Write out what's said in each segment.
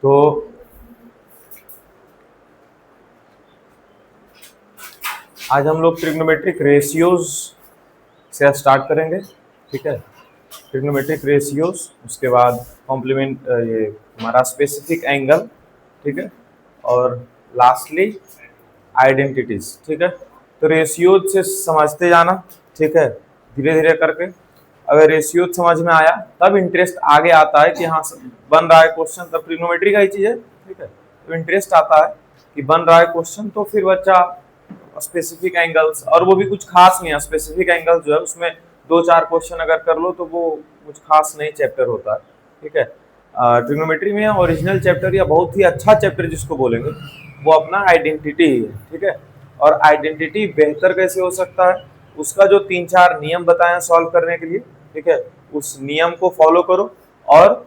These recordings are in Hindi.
तो आज हम लोग ट्रिग्नोमेट्रिक रेशियोज से स्टार्ट करेंगे, ठीक है। ट्रिग्नोमेट्रिक रेशियोज, उसके बाद कॉम्प्लीमेंट ये हमारा स्पेसिफिक एंगल, ठीक है, और लास्टली आइडेंटिटीज, ठीक है। तो रेशियोज से समझते जाना, ठीक है, धीरे धीरे करके। अगर रेशियोज समझ में आया तब इंटरेस्ट आगे आता है कि हाँ बन रहा है क्वेश्चन, तब ट्रिग्नोमेट्री का ही चीज है, ठीक है। तो इंटरेस्ट आता है कि बन रहा है क्वेश्चन, तो फिर बच्चा स्पेसिफिक एंगल्स, और वो भी कुछ खास नहीं है। स्पेसिफिक एंगल्स जो है उसमें 2-4 क्वेश्चन अगर कर लो तो वो कुछ खास नहीं चैप्टर होता है, ठीक है। ट्रिग्नोमेट्री में ओरिजिनल चैप्टर या बहुत ही अच्छा चैप्टर जिसको बोलेंगे वो अपना आइडेंटिटी ही है, ठीक है। और आइडेंटिटी बेहतर कैसे हो सकता है, उसका जो 3-4 नियम बताए सॉल्व करने के लिए, ठीक है, उस नियम को फॉलो करो और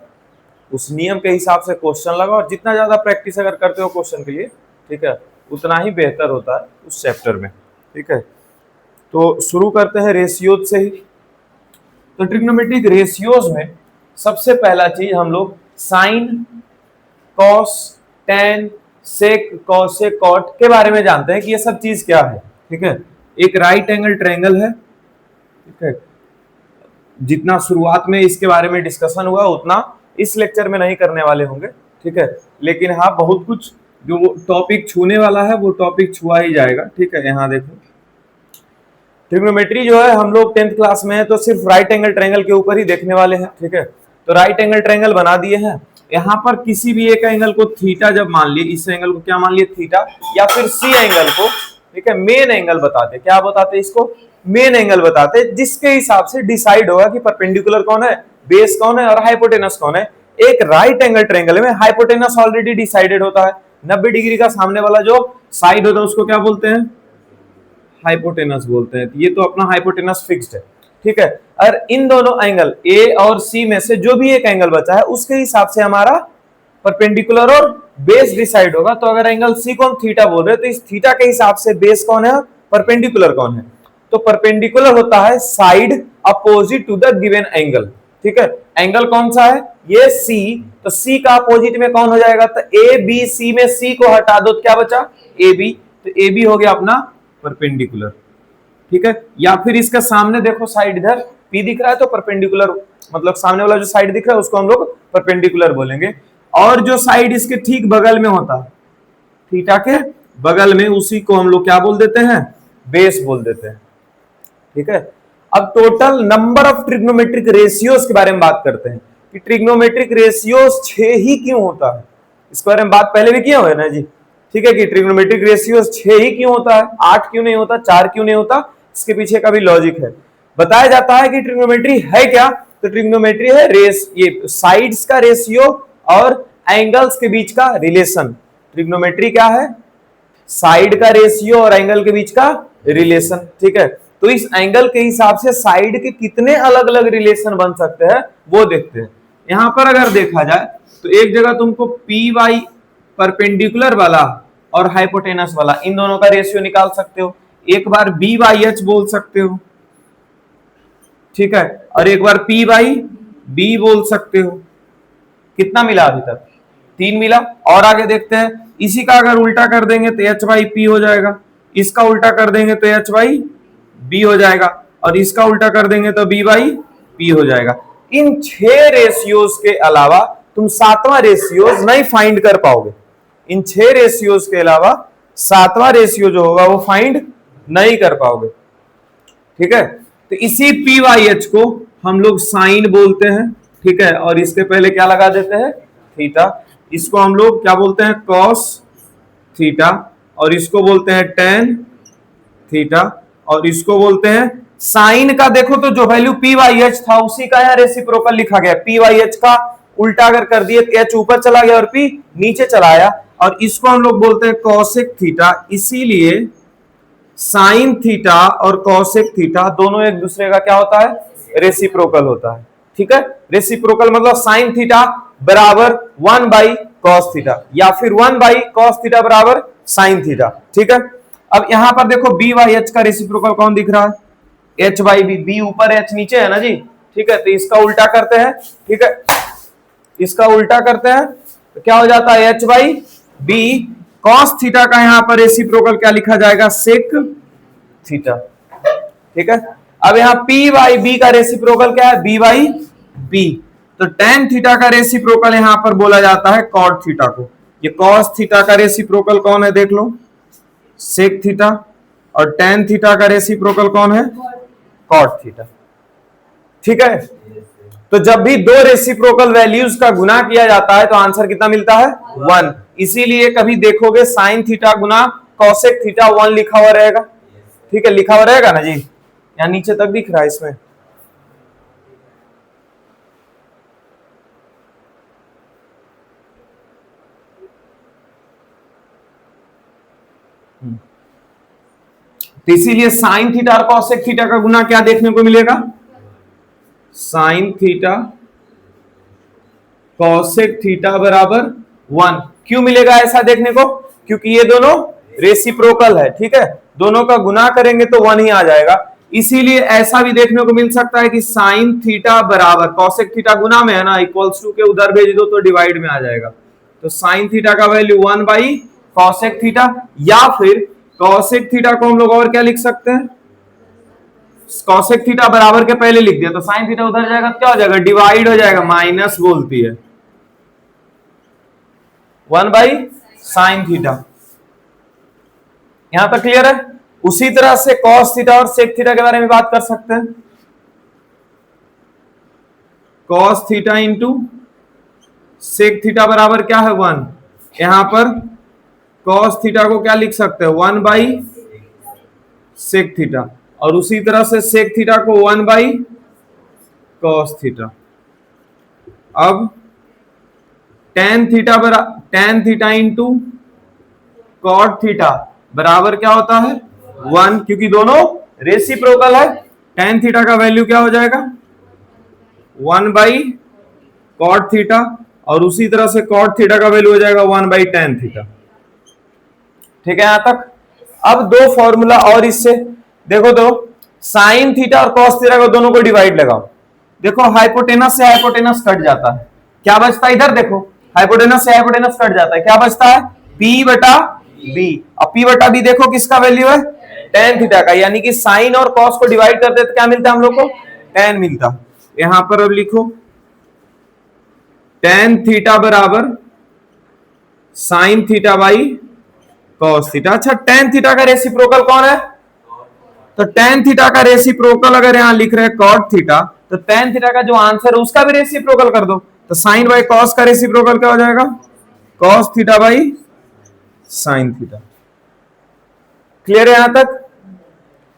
उस नियम के हिसाब से क्वेश्चन लगाओ। और जितना ज्यादा प्रैक्टिस अगर करते हो क्वेश्चन के लिए, ठीक है, उतना ही बेहतर होता है उस चैप्टर में, ठीक है। तो शुरू करते हैं रेशियोज से ही। तो ट्रिग्नोमेट्रिक रेशियोज में सबसे पहला चीज हम लोग साइन, कॉस, टेन, सेक, कॉसेक, कॉट के बारे में जानते हैं कि ये सब चीज क्या है, ठीक है। एक राइट एंगल ट्रायंगल है, ठीक है। जितना शुरुआत में इसके बारे में डिस्कशन हुआ उतना इस लेक्चर में नहीं करने वाले होंगे, ठीक है। लेकिन हाँ, बहुत कुछ जो टॉपिक छूने वाला है वो टॉपिक छुआ ही जाएगा, ठीक है। यहाँ देखो, ट्रिग्नोमेट्री जो है हम लोग 10th क्लास में है तो सिर्फ राइट एंगल ट्रायंगल के ऊपर ही देखने वाले हैं, ठीक है। तो राइट एंगल ट्रायंगल बना दिए हैं। यहाँ पर किसी भी एक एंगल को थीटा जब मान लिए, इस एंगल को क्या मान लिए, थीटा, या फिर सी एंगल को, ठीक है, मेन एंगल बताते। क्या बताते इसको, मेन एंगल बताते, जिसके हिसाब से डिसाइड होगा कि परपेंडिकुलर कौन है, बेस कौन है और हाइपोटेनस कौन है। एक राइट एंगल ट्रायंगल में हाइपोटेनस ऑलरेडी डिसाइडेड होता है। 90 डिग्री का सामने वाला जो साइड होता है उसको क्या बोलते हैं, हाइपोटेनस बोलते हैं। ये तो अपना हाइपोटेनस फिक्स्ड है, ठीक है। और इन दोनों एंगल ए और सी में से जो भी एक एंगल बचा है उसके हिसाब से हमारा परपेंडिकुलर और बेस डिसाइड होगा। तो अगर एंगल सी को हम थीटा बोल रहे हैं तो इस थीटा के हिसाब से बेस कौन है, परपेंडिकुलर कौन है। तो परपेंडिकुलर होता है side opposite to the given angle, ठीक है। एंगल कौन सा है, ये सी, तो सी का अपोजिट में कौन हो जाएगा, तो ए बी सी में सी को हटा दो तो क्या बचा, ए बी। तो ए बी हो गया अपना परपेंडिकुलर, ठीक है। या फिर इसका सामने देखो साइड इधर पी दिख रहा है तो परपेंडिकुलर, मतलब सामने वाला जो साइड दिख रहा है उसको हम लोग परपेंडिकुलर बोलेंगे। और जो साइड इसके ठीक बगल में होता है, थीटा के बगल में, उसी को हम लोग क्या बोल देते हैं, बेस बोल देते हैं, ठीक है। अब total number of trigonometric ratios के बारे में बात करते हैं कि ट्रिग्नोमेट्रिक रेशियोज 6 ही क्यों होता है। इसके बारे में बात पहले भी किया हुआ है ना जी, ठीक है, कि ट्रिग्नोमेट्रिक रेशियोज 6 ही क्यों होता है, 8 क्यों नहीं होता, 4 क्यों नहीं होता। इसके पीछे का भी लॉजिक है। बताया जाता है कि ट्रिग्नोमेट्री है क्या, तो ट्रिग्नोमेट्री है ये साइड्स का रेशियो और एंगल्स के बीच का रिलेशन। ट्रिग्नोमेट्री क्या है, साइड का रेशियो और एंगल के बीच का रिलेशन, ठीक है। तो इस एंगल के हिसाब से साइड के कितने अलग अलग रिलेशन बन सकते हैं वो देखते हैं। यहां पर अगर देखा जाए तो एक जगह तुमको पी वाई परपेंडिकुलर वाला और हाइपोटेनस वाला, इन दोनों का रेशियो निकाल सकते हो। एक बार बी बाई एच बोल सकते हो, ठीक है, और एक बार पी बाई बी बोल सकते हो। कितना मिला अभी तक, 3 मिला। और आगे देखते हैं, इसी का अगर उल्टा कर देंगे तो एच बाई पी हो जाएगा, इसका उल्टा कर देंगे तो एच बाई बी हो जाएगा, और इसका उल्टा कर देंगे तो बी बाई पी हो जाएगा। इन 6 रेशियोज के अलावा तुम 7वां रेशियोज नहीं फाइंड कर पाओगे। इन 6 रेशियोज के अलावा 7वां रेशियो जो होगा वो फाइंड नहीं कर पाओगे, ठीक है। तो इसी पी वाई एच को हम लोग साइन बोलते हैं, ठीक है, और इसके पहले क्या लगा देते हैं, थीटा। इसको हम लोग क्या बोलते हैं, कॉस थीटा, और इसको बोलते हैं टेन थीटा, और इसको बोलते हैं साइन का। देखो तो जो वैल्यू पी वाई एच था उसी का यहाँ रेसिप्रोकल लिखा गया। पी वाई एच का उल्टा अगर कर दिए तो एच ऊपर चला गया और पी नीचे चला आया, और इसको हम लोग बोलते हैं कॉसेक थीटा। इसीलिए साइन थीटा और कॉसेक थीटा दोनों एक दूसरे का क्या होता है, रेसिप्रोकल होता है, ठीक है। रेसिप्रोकल मतलब साइन थीटा बराबर 1 बाई कॉस थीटा, या फिर 1 बाई कॉस थीटा बराबर साइन थीटा, ठीक है। अब यहां पर देखो बी बाई एच का रेसिप्रोकल कौन दिख रहा है, एच बाई बी, बी ऊपर एच नीचे है ना जी, ठीक है। तो इसका उल्टा करते हैं, ठीक है, इसका उल्टा करते हैं तो क्या हो जाता है, H by B cos theta का यहाँ पर रेसिप्रोकल क्या लिखा जाएगा, सेक थीटा। ठीक है, अब यहाँ पी बाई बी का रेसिप्रोकल क्या है, बी बाई बी। तो टेन थीटा का रेसिप्रोकल यहां पर बोला जाता है कॉट थीटा को। ये कॉस थीटा का रेसिप्रोकल कौन है, देख लो, सेक थीटा। और टेन थीटा का रेसिप्रोकल कौन है, कॉट थीटा। ठीक है, तो जब भी दो रेसिप्रोकल वैल्यूज का गुना किया जाता है तो आंसर कितना मिलता है, 1। इसीलिए कभी देखोगे साइन थीटा गुना कॉसेक थीटा 1 लिखा हुआ रहेगा। ठीक है, लिखा हुआ रहेगा ना जी, यहाँ नीचे तक दिख रहा है इसमें। तो इसीलिए साइन थीटा और कॉसेक थीटा का गुना क्या देखने को मिलेगा, साइन थीटा कॉसेक थीटा बराबर 1। क्यों मिलेगा ऐसा देखने को, क्योंकि ये दोनों रेसिप्रोकल है। ठीक है, दोनों का गुना करेंगे तो 1 ही आ जाएगा। इसीलिए ऐसा भी देखने को मिल सकता है कि साइन थीटा बराबर कॉसेक थीटा गुना में है ना, इक्वल्स टू के उधर भेज दो तो डिवाइड में आ जाएगा। तो साइन थीटा का वैल्यू 1 बाई कॉसेक थीटा, या फिर कॉसेक थीटा को हम लोग और क्या लिख सकते हैं, कॉसेक थीटा बराबर के पहले लिख दिया तो साइन थीटा उधर जाएगा तो क्या हो जाएगा, डिवाइड हो जाएगा, माइनस बोलती है 1 बाई साइन थीटा। यहां तक क्लियर है। उसी तरह से कॉस थीटा और सेक थीटा के बारे में बात कर सकते हैं। Cos theta into sec theta बराबर क्या है, 1। यहां पर कॉस थीटा को क्या लिख सकते हैं, 1 बाई सेक थीटा, और उसी तरह से सेक थीटा को 1 बाई कॉस थीटा। अब tan theta into cot theta बराबर क्या होता है, 1, क्योंकि दोनों रेसिप्रोकल है। टेन थीटा का वैल्यू क्या हो जाएगा, 1 बाई कॉट थीटा, और उसी तरह से कॉट थीटा का वैल्यू हो जाएगा 1 बाई टेन थीटा। ठीक है यहां तक। अब दो फॉर्मूला और इससे देखो, दो साइन थीटा और कॉस थीटा को दोनों को डिवाइड लगाओ। देखो हाइपोटेनस से हाइपोटेनस कट जाता है, क्या बचता है, इधर देखो हाइपोटेनस से हाइपोटेनस कट जाता है, क्या बचता है, पी बटा बी। अब पी बटा बी देखो किसका वैल्यू है, टेन थीटा का, यानी कि साइन और कॉस को डिवाइड करते तो क्या मिलता है हम लोग को, टेन मिलता। यहां पर अब लिखो टेन थीटा बराबर sine theta by cos theta. अच्छा, टेन थीटा का रेसिप्रोकल कौन है, तो टेन थीटा का रेसिप्रोकल अगर यहां लिख रहे हैं कॉट थीटा, तो टेन थीटा का जो आंसर है उसका भी रेसिप्रोकल कर दो। तो साइन बाई कॉस का रेसिप्रोकल क्या हो जाएगा, cos theta by sine theta. Clear है यहां तक।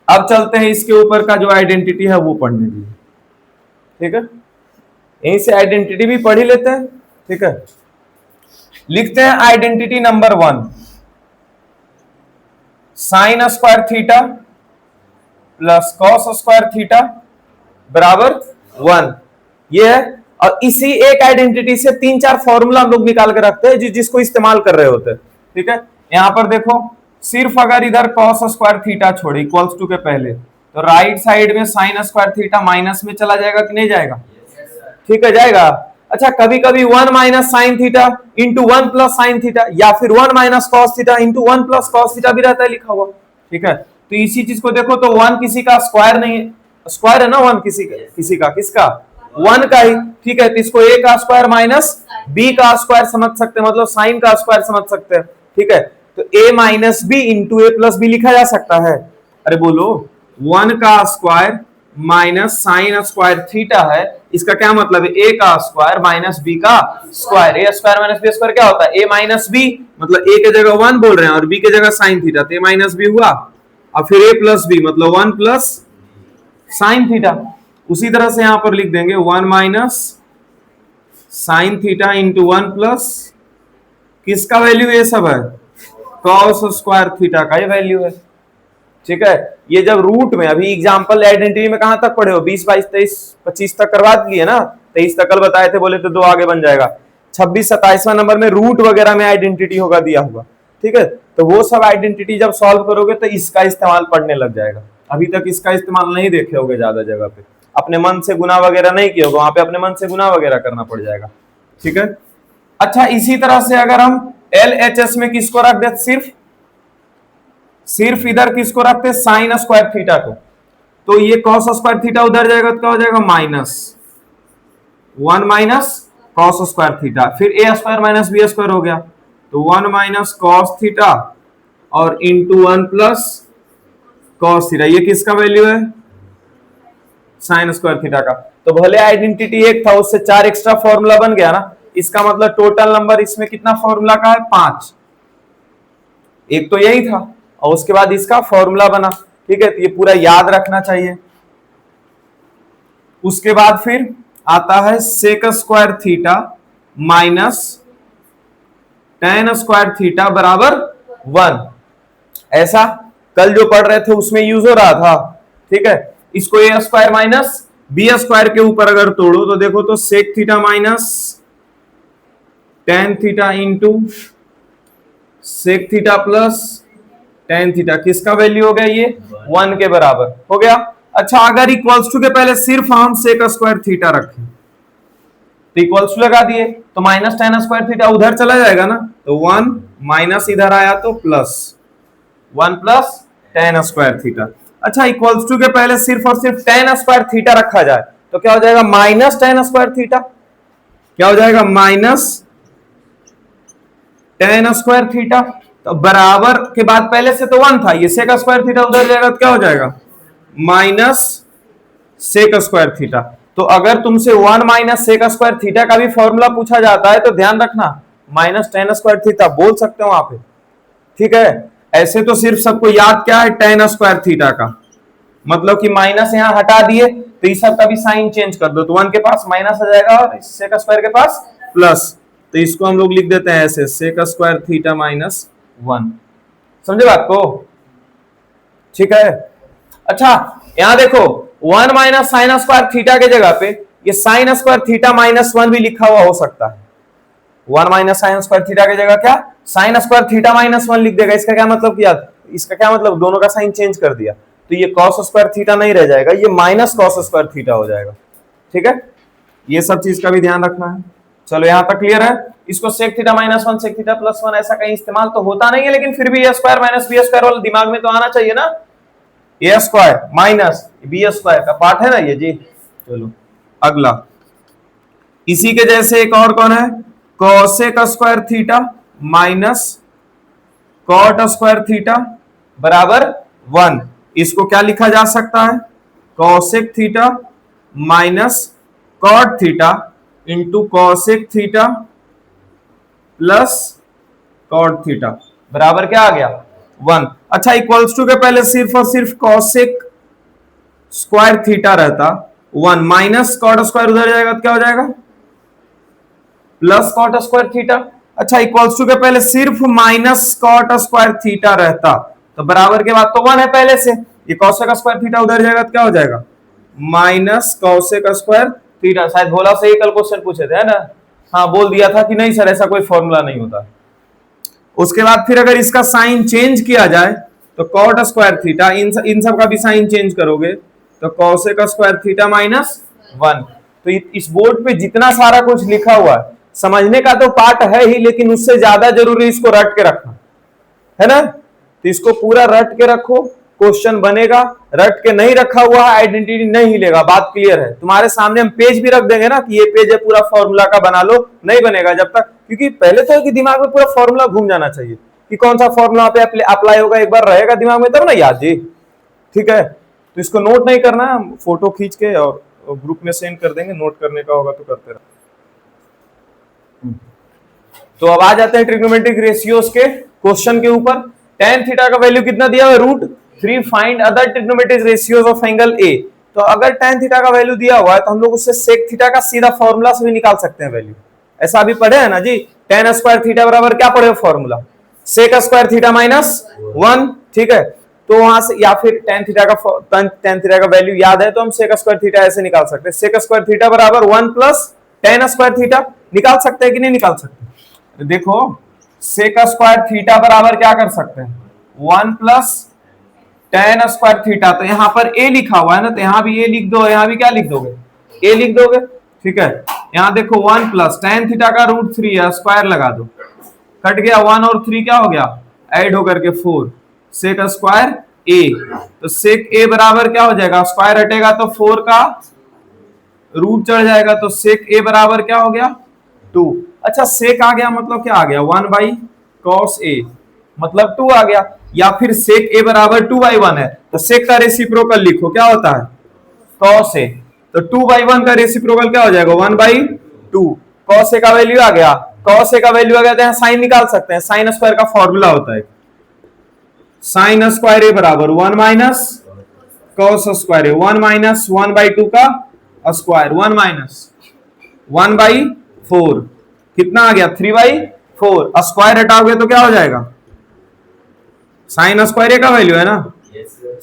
अब चलते हैं इसके ऊपर का जो आइडेंटिटी है वो पढ़ने के लिए। ठीक है, यहीं से आइडेंटिटी भी पढ़ ही लेते हैं। ठीक है, लिखते हैं identity number 1, sign square theta plus cos square theta बराबर 1। ये है, और इसी एक आइडेंटिटी से 3-4 फॉर्मूला हम लोग निकाल के रखते हैं जिसको इस्तेमाल कर रहे होते हैं। ठीक है, यहां पर देखो सिर्फ अगर इधर कॉस स्क्वायर थीटा छोड़े इक्वल्स टू के पहले, तो राइट साइड में साइन स्क्वायर थीटा माइनस में चला जाएगा कि नहीं जाएगा, ठीक है जाएगा। अच्छा, कभी कभी 1 minus sine theta into 1 plus sine theta, या फिर 1 minus cos theta into 1 plus cos theta भी रहता है लिखा हुआ। ठीक है, तो इसी चीज को देखो तो 1 किसी का स्क्वायर नहीं है, स्क्वायर है ना 1 किसी का किसका, 1 का ही। ठीक है, तो इसको a का स्क्वायर माइनस b का स्क्वायर समझ सकते हैं, मतलब साइन का स्क्वायर समझ सकते हैं। ठीक है, तो a minus B into A plus B लिखा जा सकता है। अरे बोलो, 1 का square minus sine square theta है, इसका क्या मतलब है, a का स्क्वायर माइनस b का square. a square minus b square क्या होता है, a माइनस b, मतलब a के जगह 1 बोल रहे हैं और b के जगह साइन थीटा, तो a माइनस b हुआ, और फिर a प्लस b मतलब 1 प्लस साइन थीटा। उसी तरह से यहां पर लिख देंगे 1 minus sine theta into 1 plus किसका वैल्यू ये सब है, कॉस स्क्वायर थीटा का ये वैल्यू है। ठीक है, ये जब रूट में, अभी एग्जांपल आइडेंटिटी में कहां तक पढ़े हो, 20, 22, 23, 25 तक करवा दिए ना, 23 तक कल बताए थे, बोले तो 2 आगे बन जाएगा। 26, 27वां नंबर में रूट वगैरह में आइडेंटिटी होगा दिया हुआ। ठीक है, तो वो सब आइडेंटिटी जब सॉल्व करोगे तो इसका इस्तेमाल पढ़ने लग जाएगा। अभी तक इसका इस्तेमाल नहीं देखे होगे ज्यादा जगह पे, अपने मन से गुना वगैरह नहीं किए होगे, वहां पे अपने मन से गुना वगैरह करना पड़ जाएगा। ठीक है, अच्छा इसी तरह से अगर हम LHS में किसको रख देते, सिर्फ इधर किसको रखते, साइन स्क्वायर थीटा को, तो ये कॉस स्क्वायर थीटा उधर जाएगा तो क्या हो जाएगा, -1 माइनस कॉस स्क्वायर थीटा, फिर ए स्क्वायर माइनस बी स्क्वायर हो गया, तो 1 माइनस कॉस थीटा और इंटू 1 प्लस कॉस थीटा, ये किसका वैल्यू है, साइन स्क्वायर थीटा का। तो भले आइडेंटिटी एक था, उससे 4 एक्स्ट्रा फॉर्मूला बन गया ना, इसका मतलब टोटल नंबर इसमें कितना फॉर्मूला का है, 5। एक तो यही था और उसके बाद इसका फॉर्मूला बना, ठीक है, तो ये पूरा याद रखना चाहिए। उसके बाद फिर आता है sec square theta minus tan square theta बराबर 1। ऐसा कल जो पढ़ रहे थे उसमें यूज हो रहा था, ठीक है। इसको A square minus B square के ऊपर अगर तोड़ो तो देखो तो sec theta minus tan theta into sec theta plus tan theta, किसका वैल्यू हो गया, ये 1 के बराबर हो गया। अच्छा अगर इक्वल्स टू के पहले सिर्फ हम सेक स्क्वायर थीटा रखें तो इक्वल्स टू लगा दिए तो माइनस टेन स्क्वायर थीटा उधर चला जाएगा ना, तो 1 माइनस इधर आया तो plus 1 plus ten square theta. अच्छा इक्वल्स टू के पहले सिर्फ और सिर्फ टेन स्क्वायर थीटा रखा जाए तो क्या हो जाएगा, माइनस टेन स्क्वायर थीटा, क्या हो जाएगा, माइनस टेन स्क्वायर थीटा, तो बराबर के बाद पहले से तो 1 था, ये सेक स्क्वायर थीटा उधर जाएगा तो क्या हो जाएगा, माइनस सेक स्क्वायर थीटा। तो अगर तुमसे 1 माइनस सेक स्क्वायर थीटा का भी फॉर्मूला पूछा जाता है तो ध्यान रखना माइनस टेन स्क्वायर थीटा बोल सकते हो वहां पे, ठीक है। ऐसे तो सिर्फ सबको याद क्या है, टेन स्क्वायर थीटा का मतलब कि माइनस यहां हटा दिए तो इस सब का भी साइन चेंज कर दो, तो 1 के पास माइनस आ जाएगा और सेक स्क्वायर के पास प्लस, तो इसको हम लोग लिख देते हैं ऐसे, सेक स्क्वायर थीटा माइनस 1। समझे बात को, ठीक है। अच्छा यहां देखो 1 माइनस साइन स्क्वायर थीटा के जगह पे ये साइन स्क्वायर थीटा माइनस 1 भी लिखा हुआ हो सकता है। 1 माइनस साइन स्क्वायर थीटा की जगह क्या साइन स्क्वायर थीटा माइनस 1 लिख देगा, इसका क्या मतलब किया, इसका क्या मतलब दोनों का साइन चेंज कर दिया, तो ये कॉस स्क्वायर थीटा नहीं रह जाएगा, ये माइनस कॉस स्क्वायर थीटा हो जाएगा, ठीक है। ये सब चीज का भी ध्यान रखना है। चलो यहां तक क्लियर है। इसको sec theta minus 1 sec theta plus 1 ऐसा कहीं इस्तेमाल तो होता नहीं है, लेकिन फिर भी ए स्क्वायर माइनस बी स्क्वायर वाला दिमाग में तो आना चाहिए ना, ए स्क्वायर माइनस बी स्क्वायर का पार्ट है ना ये जी। चलो अगला इसी के जैसे एक और कौन है, cosec square theta minus cot square theta बराबर 1। इसको क्या लिखा जा सकता है, cosec theta minus cot theta into cosec theta plus cot theta बराबर क्या आ गया 1। अच्छा इक्वल्स टू के पहले सिर्फ और सिर्फ कोसेक स्क्वायर थीटा रहता 1 माइनस कॉट स्क्वायर उधर जाएगा तो क्या हो जाएगा, प्लस कॉट स्क्वायर थीटा। अच्छा इक्वल्स टू के पहले सिर्फ माइनस कॉट स्क्वायर थीटा रहता तो बराबर के बाद तो 1 है पहले से, ये कोसेक स्क्वायर थीटा उधर जाएगा तो क्या हो जाएगा, माइनस कोसेक स्क्वायर थीटा। शायद भोला से ही कल क्वेश्चन पूछे थे, है ना, हाँ बोल दिया था कि नहीं सर ऐसा कोई फॉर्मूला नहीं होता। उसके बाद फिर अगर इसका साइन चेंज किया जाए तो कॉट स्क्वायर थीटा, इन सब का भी साइन चेंज करोगे तो कोसेक स्क्वायर थीटा माइनस 1। तो इस बोर्ड पे जितना सारा कुछ लिखा हुआ है समझने का तो पार्ट है ही, लेकिन उससे ज्यादा जरूरी इसको रट के रखना है ना, तो इसको पूरा रट के रखो, क्वेश्चन बनेगा। रट के नहीं रखा हुआ है आइडेंटिटी नहीं हिलेगा, बात क्लियर है। तुम्हारे सामने हम पेज भी रख देंगे ना कि ये पेज है पूरा फॉर्मूला का, बना लो, नहीं बनेगा जब तक, क्योंकि पहले तो है कि दिमाग में पूरा फॉर्मूला घूम जाना चाहिए कि कौन सा फॉर्मूला पे अप्लाई होगा, एक बार रहेगा दिमाग में तब ना याद जी, ठीक है। तो इसको नोट नहीं करना है, फोटो खींच के और ग्रुप में सेंड कर देंगे, नोट करने का होगा तो करते रहो। तो अब आ जाते हैं ट्रिग्नोमेट्रिक रेशियोज के क्वेश्चन के ऊपर। tan थीटा का वैल्यू कितना दिया हुआ है, √3। Find other trigonometric ratios of angle A. तो अगर tan थीटा का वैल्यू दिया हुआ है तो हम लोग उससे सेक थीटा का सीधा फॉर्मूला से भी निकाल सकते हैं वैल्यू। ऐसा अभी पढ़े है ना जी, tan स्क्वायर थीटा बराबर क्या पढ़े formula, sec square theta minus 1, ठीक है। तो वहां से या फिर tan थीटा का वैल्यू याद है तो हम सेक स्क्वायर थीटा ऐसे निकाल सकते हैं, सेक स्क्वायर थीटा बराबर 1 प्लस tan स्क्वायर थीटा। निकाल सकते हैं कि नहीं निकाल सकते, तो देखो सेक स्क्वायर थीटा बराबर क्या कर सकते हैं, 1 प्लस tan स्क्वायर थीटा। तो यहाँ पर a लिखा हुआ है ना, तो यहाँ भी a लिख दो, यहाँ भी क्या लिख दोगे, a लिख दोगे, ठीक है। यहां देखो 1 प्लस tan थीटा का रूट 3 है, स्क्वायर लगा दो, कट गया 1 और 3 क्या हो गया ऐड होकर के 4, सेक स्क्वायर a, तो सेक a बराबर क्या हो जाएगा, स्क्वायर हटेगा तो 4 का रूट चढ़ जाएगा, तो सेक a बराबर क्या हो गया 2। अच्छा सेक आ गया मतलब क्या आ गया 1 बाई कॉस a मतलब 2 आ गया, या फिर सेक a बराबर 2/1 है तो सेक का रेसिप्रोकल लिखो क्या होता है कॉस a, तो 2/1 का रेसिप्रोकल क्या हो जाएगा 1/2, कॉस a का वैल्यू आ गया, कॉस a का वैल्यू आ गया तो साइन निकाल सकते हैं, साइन स्क्वायर का फॉर्मूला होता है साइन स्क्वायर a बराबर 1 minus cos square a, 1 minus 1/2 का स्क्वायर 1 माइनस 1/4 कितना आ गया 3/4, स्क्वायर हटाओगे तो क्या हो जाएगा साइन स्क्वायर ए का वैल्यू है ना,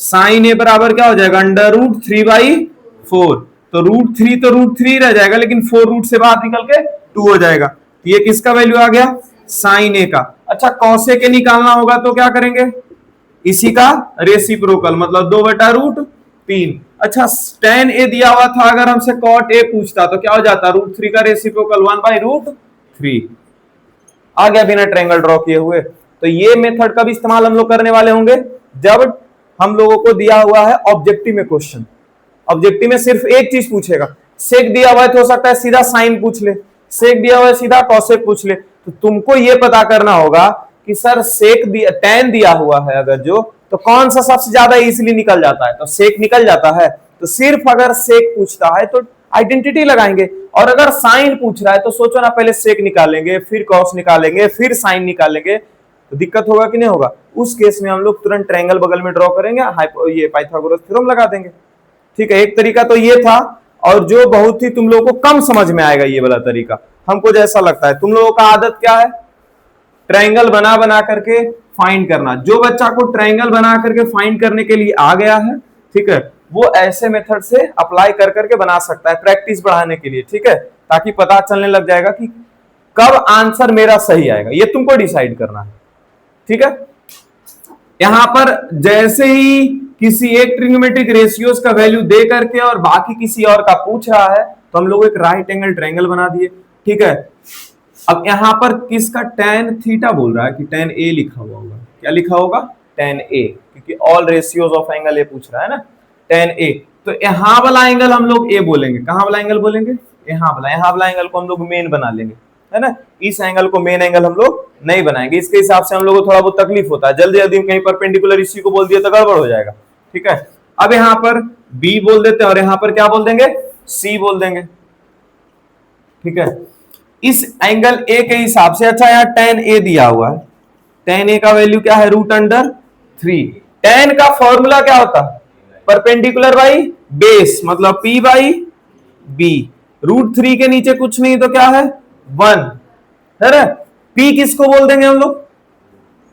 साइन ए बराबर क्या हो जाएगा √3/4, तो √3 रह जाएगा लेकिन 4 रूट से बाहर निकल के 2 हो जाएगा, तो ये किसका वैल्यू आ गया साइन ए का। अच्छा कॉस ए के निकालना होगा तो क्या करेंगे इसी का रेसिप्रोकल मतलब 2/√3। अच्छा tan ए दिया हुआ था, अगर हमसे cot ए पूछता तो क्या हो जाता √3 का रेसिप्रोकल 1/√3 आ गया बिना ट्रायंगल ड्रॉ किए हुए। तो ये मेथड का भी इस्तेमाल हम लोग करने वाले होंगे जब हम लोगों को दिया हुआ है ऑब्जेक्टिव में क्वेश्चन, ऑब्जेक्टिव में सिर्फ एक चीज पूछेगा, सेक दिया हुआ है तो हो सकता है सीधा साइन पूछ ले, सेक दिया हुआ है सीधा कॉसेक पूछ ले, तो तुमको ये पता करना होगा कि सर सेक दिया tan दिया हुआ है अगर जो, तो कौन सा सबसे ज्यादा इजीली निकल जाता है, तो सेक निकल जाता है, तो सिर्फ अगर सेक पूछता है तो आइडेंटिटी लगाएंगे, और अगर साइन पूछ रहा है तो सोचो ना पहले सेक निकालेंगे फिर कॉस निकालेंगे फिर साइन निकालेंगे, तो दिक्कत होगा कि नहीं होगा। उस केस में हम लोग तुरंत ट्रायंगल बगल में ड्रॉ करेंगे, ये पाइथागोरस थ्योरम लगा देंगे। ठीक है, एक तरीका तो ये था, और जो बहुत ही तुम लोगों को कम समझ में आएगा ये वाला तरीका, हमको जैसा लगता है। तुम लोगों का आदत क्या है ट्रायंगल बना बना करके फाइंड करना, जो बच्चा को ट्रायंगल बना करके फाइंड करने के लिए आ गया है, ठीक है, वो ऐसे मेथड से अप्लाई कर करके बना सकता है प्रैक्टिस बढ़ाने के लिए, ठीक है, ताकि पता चलने लग जाएगा कि कब आंसर मेरा सही आएगा, ये तुमको डिसाइड करना है। ठीक है, यहां पर जैसे ही किसी एक ट्रिग्नोमेट्रिक रेशियोज का वैल्यू दे करके और बाकी किसी और का पूछ रहा है तो हम लोग एक राइट एंगल ट्रायंगल बना दिए। ठीक है, अब यहां पर किसका tan थीटा बोल रहा है कि tan a लिखा हुआ होगा, क्या लिखा होगा tan a, क्योंकि all ratios of angle a पूछ रहा है ना tan a, तो यहां वाला एंगल हम लोग a बोलेंगे, कहां वाला एंगल बोलेंगे यहां वाला एंगल को हम लोग मेन बना लेंगे, है ना, इस एंगल को मेन एंगल हम लोग नहीं बनाएंगे, इसके हिसाब से हम लोग को थोड़ा बहुत तकलीफ होता है, जल्दी जल्दी कहीं परपेंडिकुलर इसी को बोल दिया तो गड़बड़ हो जाएगा। ठीक है, अब यहां पर b बोल देते हैं और यहां पर क्या बोल देंगे c बोल देंगे। ठीक है, इस एंगल a के हिसाब से, अच्छा यहाँ tan a दिया हुआ है, tan a का वैल्यू क्या है √3, tan का फॉर्मूला क्या होता है परपेंडिकुलर बाई बेस मतलब p बाई b, √3 के नीचे कुछ नहीं तो क्या है 1 है ना, p किसको बोल देंगे हम लोग,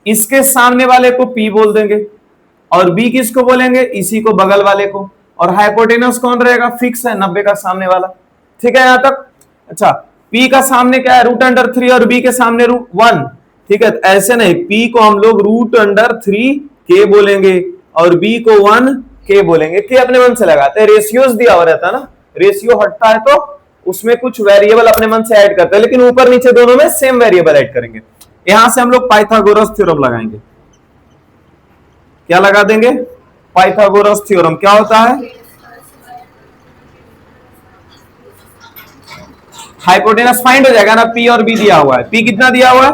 इसके सामने वाले को p बोल देंगे, और b किसको बोलेंगे इसी को बगल वाले को, और हाइपोटेनस कौन रहेगा फिक्स है 90 का सामने वाला। ठीक है यहां तक। अच्छा p का सामने क्या है √3 और b के सामने √1, ठीक है, तो ऐसे नहीं, p को हम लोग √3 k बोलेंगे और b को 1 k बोलेंगे, k अपने मन से लगाते हैं, रेशियोज दिया हुआ रहता है ना, रेशियो हटता है तो उसमें कुछ वेरिएबल अपने मन से ऐड करते हैं, लेकिन ऊपर नीचे दोनों में सेम वेरिएबल ऐड करेंगे। यहां से हम लोग पाइथागोरस थ्योरम लगाएंगे, क्या लगा देंगे पाइथागोरस थ्योरम, क्या होता है हाइपोटेनस फाइंड हो जाएगा ना, p और b दिया हुआ है, p कितना दिया हुआ है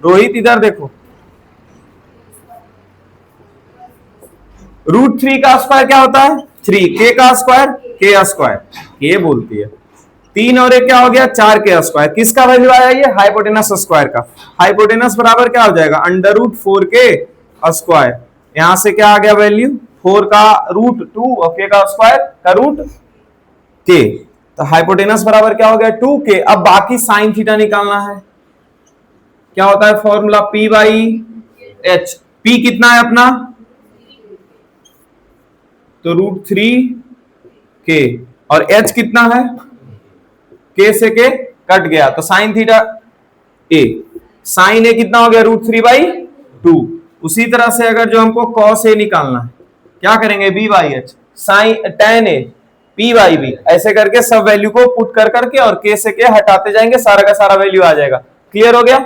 रोहित इधर देखो, √3 का स्क्वायर क्या होता है 3, k का स्क्वायर k स्क्वायर, k बोलती है 3 और 1 क्या हो गया 4 k स्क्वायर, किसका वैल्यू आया ये हाइपोटेनस स्क्वायर का, हाइपोटेनस बराबर क्या हो जाएगा √4k स्क्वायर, यहां से क्या आ गया वैल्यू 4 का √2 और k का स्क्वायर का √k, तो हाइपोटेनस बराबर क्या हो गया 2k। अब बाकी साइन थीटा निकालना है, क्या होता है formula p by h, p कितना है अपना तो √3k और h कितना है k से k कट गया तो sine theta a, sine a कितना हो गया √3/2। उसी तरह से अगर जो हमको cos a निकालना है क्या करेंगे b by h, sine tan a, P by B, ऐसे करके सब वैल्यू को पुट कर करके और K से K हटाते जाएंगे, सारा का सारा वैल्यू आ जाएगा। क्लियर हो गया?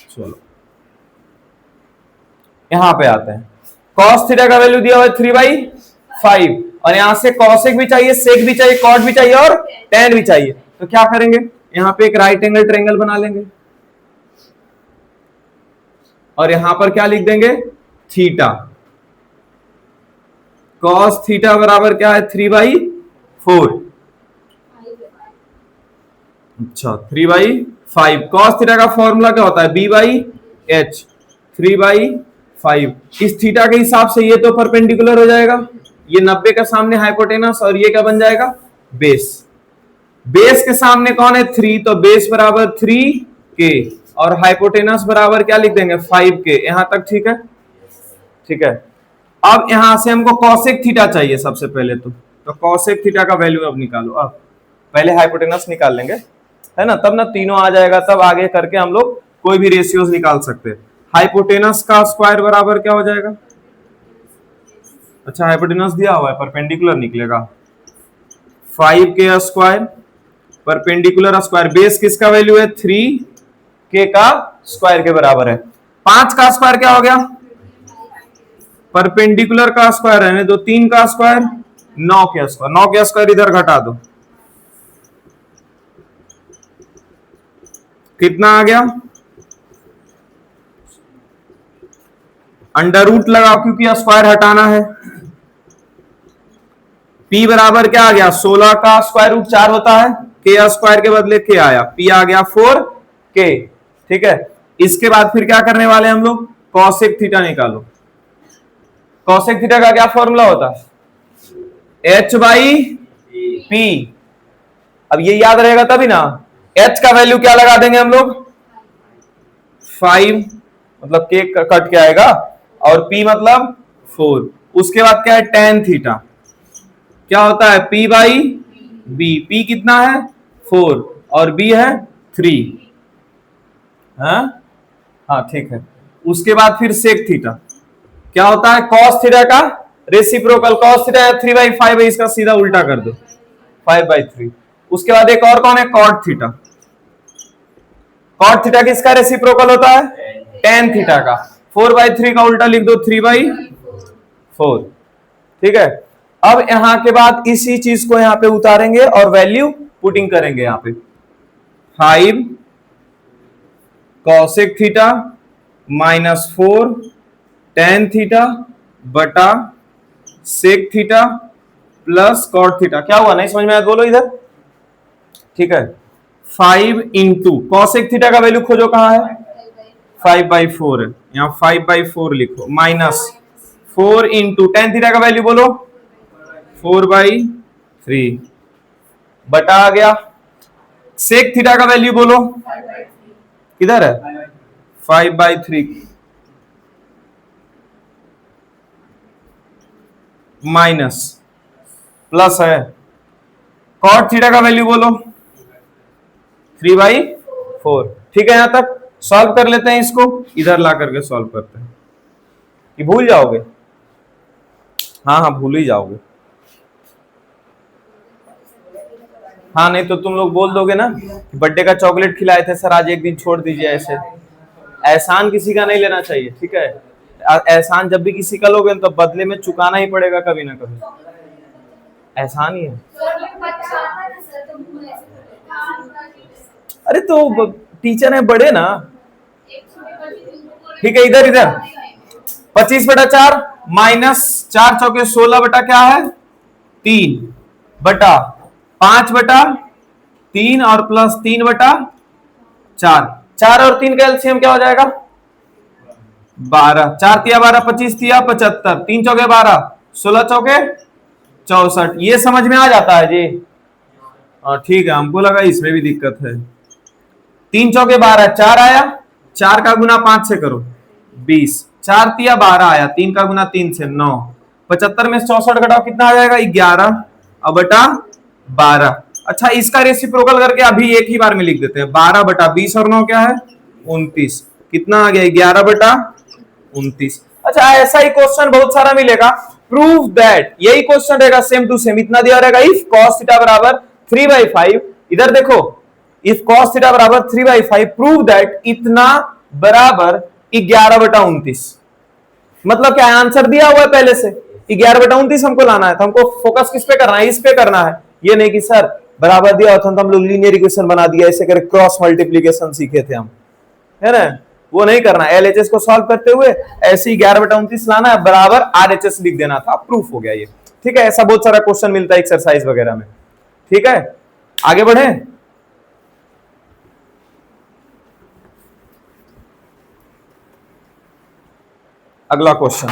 चलो यहां पे आते हैं। cos थीटा का वैल्यू दिया हुआ है 3/5 और यहां से cosec भी चाहिए, sec भी चाहिए, cot भी चाहिए और tan भी चाहिए। तो क्या करेंगे, यहां पे एक राइट एंगल ट्रायंगल बना लेंगे और यहां पर क्या लिख देंगे, थीटा। cos थीटा बराबर क्या है, 3/4। अच्छा 3/5। cos थीटा का फॉर्मूला क्या होता है, b/h। 3/5 इस थीटा के हिसाब से ये तो परपेंडिकुलर हो जाएगा, ये 90 का सामने हाइपोटेनस और ये क्या बन जाएगा, बेस। बेस के सामने कौन है, 3, तो बेस बराबर 3k और हाइपोटेनस बराबर क्या लिख देंगे, 5k। यहां तक ठीक है? ठीक है। अब यहां से हमको cosec थीटा चाहिए सबसे पहले, तो cosec थीटा का वैल्यू अब निकालो। अब पहले हाइपोटेनस निकाल लेंगे, है ना, तब ना तीनों आ जाएगा, तब आगे करके हम लोग कोई भी रेशियोज निकाल सकते हैं। हाइपोटेनस का स्क्वायर बराबर क्या हो जाएगा, अच्छा हाइपोटेनस दिया हुआ है, परपेंडिकुलर निकलेगा 5k square, perpendicular square, base किसका वैल्यू है, 3k का स्क्वायर के बराबर है। 5 का स्क्वायर क्या हो गया, परपेंडिकुलर का स्क्वायर है, तो 3 का स्क्वायर 9 के स्क्वायर, 9 के स्क्वायर इधर घटा दो, कितना आ गया, अंडर रूट लगाओ क्योंकि स्क्वायर हटाना है। P बराबर क्या आ गया, 16 का स्क्वायर रूट 4 होता है, k स्क्वायर के बदले k आया, P आ गया 4k। ठीक है, इसके बाद फिर क्या करने वाले हम लोग, cosec थीटा निकालो। cosec थीटा का क्या फॉर्मूला होता है, h/p। अब ये याद रहेगा तभी ना, h का वैल्यू क्या लगा देंगे हम लोग, 5, मतलब k कट के आएगा, और p मतलब 4। उसके बाद क्या है, tan थीटा क्या होता है, p/b। p कितना है, 4 और b है 3। हाँ ठीक है। उसके बाद फिर sec थीटा क्या होता है, cos थीटा का रेसिप्रोकल, cos थीटा 3/5 है, इसका सीधा उल्टा कर दो, 5/3। उसके बाद एक और कौन है, cot थीटा। cot थीटा किसका रेसिप्रोकल होता है, tan थीटा का। 4/3 का उल्टा लिख दो, 3/4। ठीक है। अब यहां के बाद इसी चीज को यहां पे उतारेंगे और वैल्यू पुटिंग करेंगे यहां पे, 5 cosec थीटा -4 tan थीटा बटा sec theta plus cot theta. क्या हुआ, नहीं समझ में आया बोलो इधर। ठीक है, 5 इंटू cosec थीटा का वैल्यू खोजो, कहां है, 5/4 है, यहां 5/4 लिखो, -4 इंटू tan थीटा का वैल्यू बोलो, 4/3 बटा आ गया, sec थीटा का वैल्यू बोलो, किधर है, 5/3 माइनस प्लस है, cot थीटा का वैल्यू बोलो, 3/4। ठीक है, यहां तक सॉल्व कर लेते हैं इसको, इधर ला करके सॉल्व करते हैं, कि भूल जाओगे, हाँ हाँ भूल ही जाओगे। हाँ नहीं तो तुम लोग बोल दोगे ना, बर्थडे का चॉकलेट खिलाए थे सर, आज एक दिन छोड़ दीजिए। ऐसे एहसान किसी का नहीं लेना चाहिए, ठीक है। एहसान जब भी किसी का लोगे तो बदले में चुकाना ही पड़ेगा कभी ना कभी, एहसान ही है। अरे तो टीचर है बड़े ना, ठीक है। इधर इधर 25/4 -4 चौके 16 बटा क्या है, 3 बटा 5/3 और प्लस 3/4। 4 और 3 का एलसीएम क्या हो जाएगा, 12। 4 तिया 12, 25 तिया 75, 3 चौके 12, 16 चौके 64। ये समझ में आ जाता है जी, ठीक है। हमको लगा इसमें भी दिक्कत है। 3 चौके 12, 4 आया, 4 का गुना 5 से करो 20, 4 तिया 12 आया, 3 का गुना 3 से 9, 75 में 64 घटाओ कितना आ जाएगा, 11 अब बटा 12। अच्छा इसका रेसिप्रोकल करके अभी एक ही बार में लिख देते हैं, 12/20 और 9 क्या है, 29। कितना आ गया, 11/29। अच्छा ऐसा ही क्वेश्चन बहुत सारा मिलेगा, प्रूव दैट, यही क्वेश्चन रहेगा सेम टू सेम, इतना दिया रहेगा इफ cos थीटा बराबर 3/5, इधर देखो इफ cos थीटा बराबर 3/5 प्रूव दैट इतना बराबर 11/29, मतलब क्या आंसर दिया हुआ है पहले से, 11/29 हमको लाना है, तो हमको फोकस किस पे करना है, इस पे करना है, ये नहीं कि सर बराबर दिया होता तो हम लोग लीनियर इक्वेशन बना दिया, ऐसे कर क्रॉस मल्टीप्लीकेशन सीखे थे हम, है ना, वो नहीं करना। एलएचएस को सॉल्व करते हुए ऐसे ही 11/29 लाना है, बराबर आरएचएस लिख देना था, प्रूफ हो गया ये, ठीक है। ऐसा बहुत सारा क्वेश्चन मिलता है एक्सरसाइज वगैरह में, ठीक है। आगे बढ़े, अगला क्वेश्चन।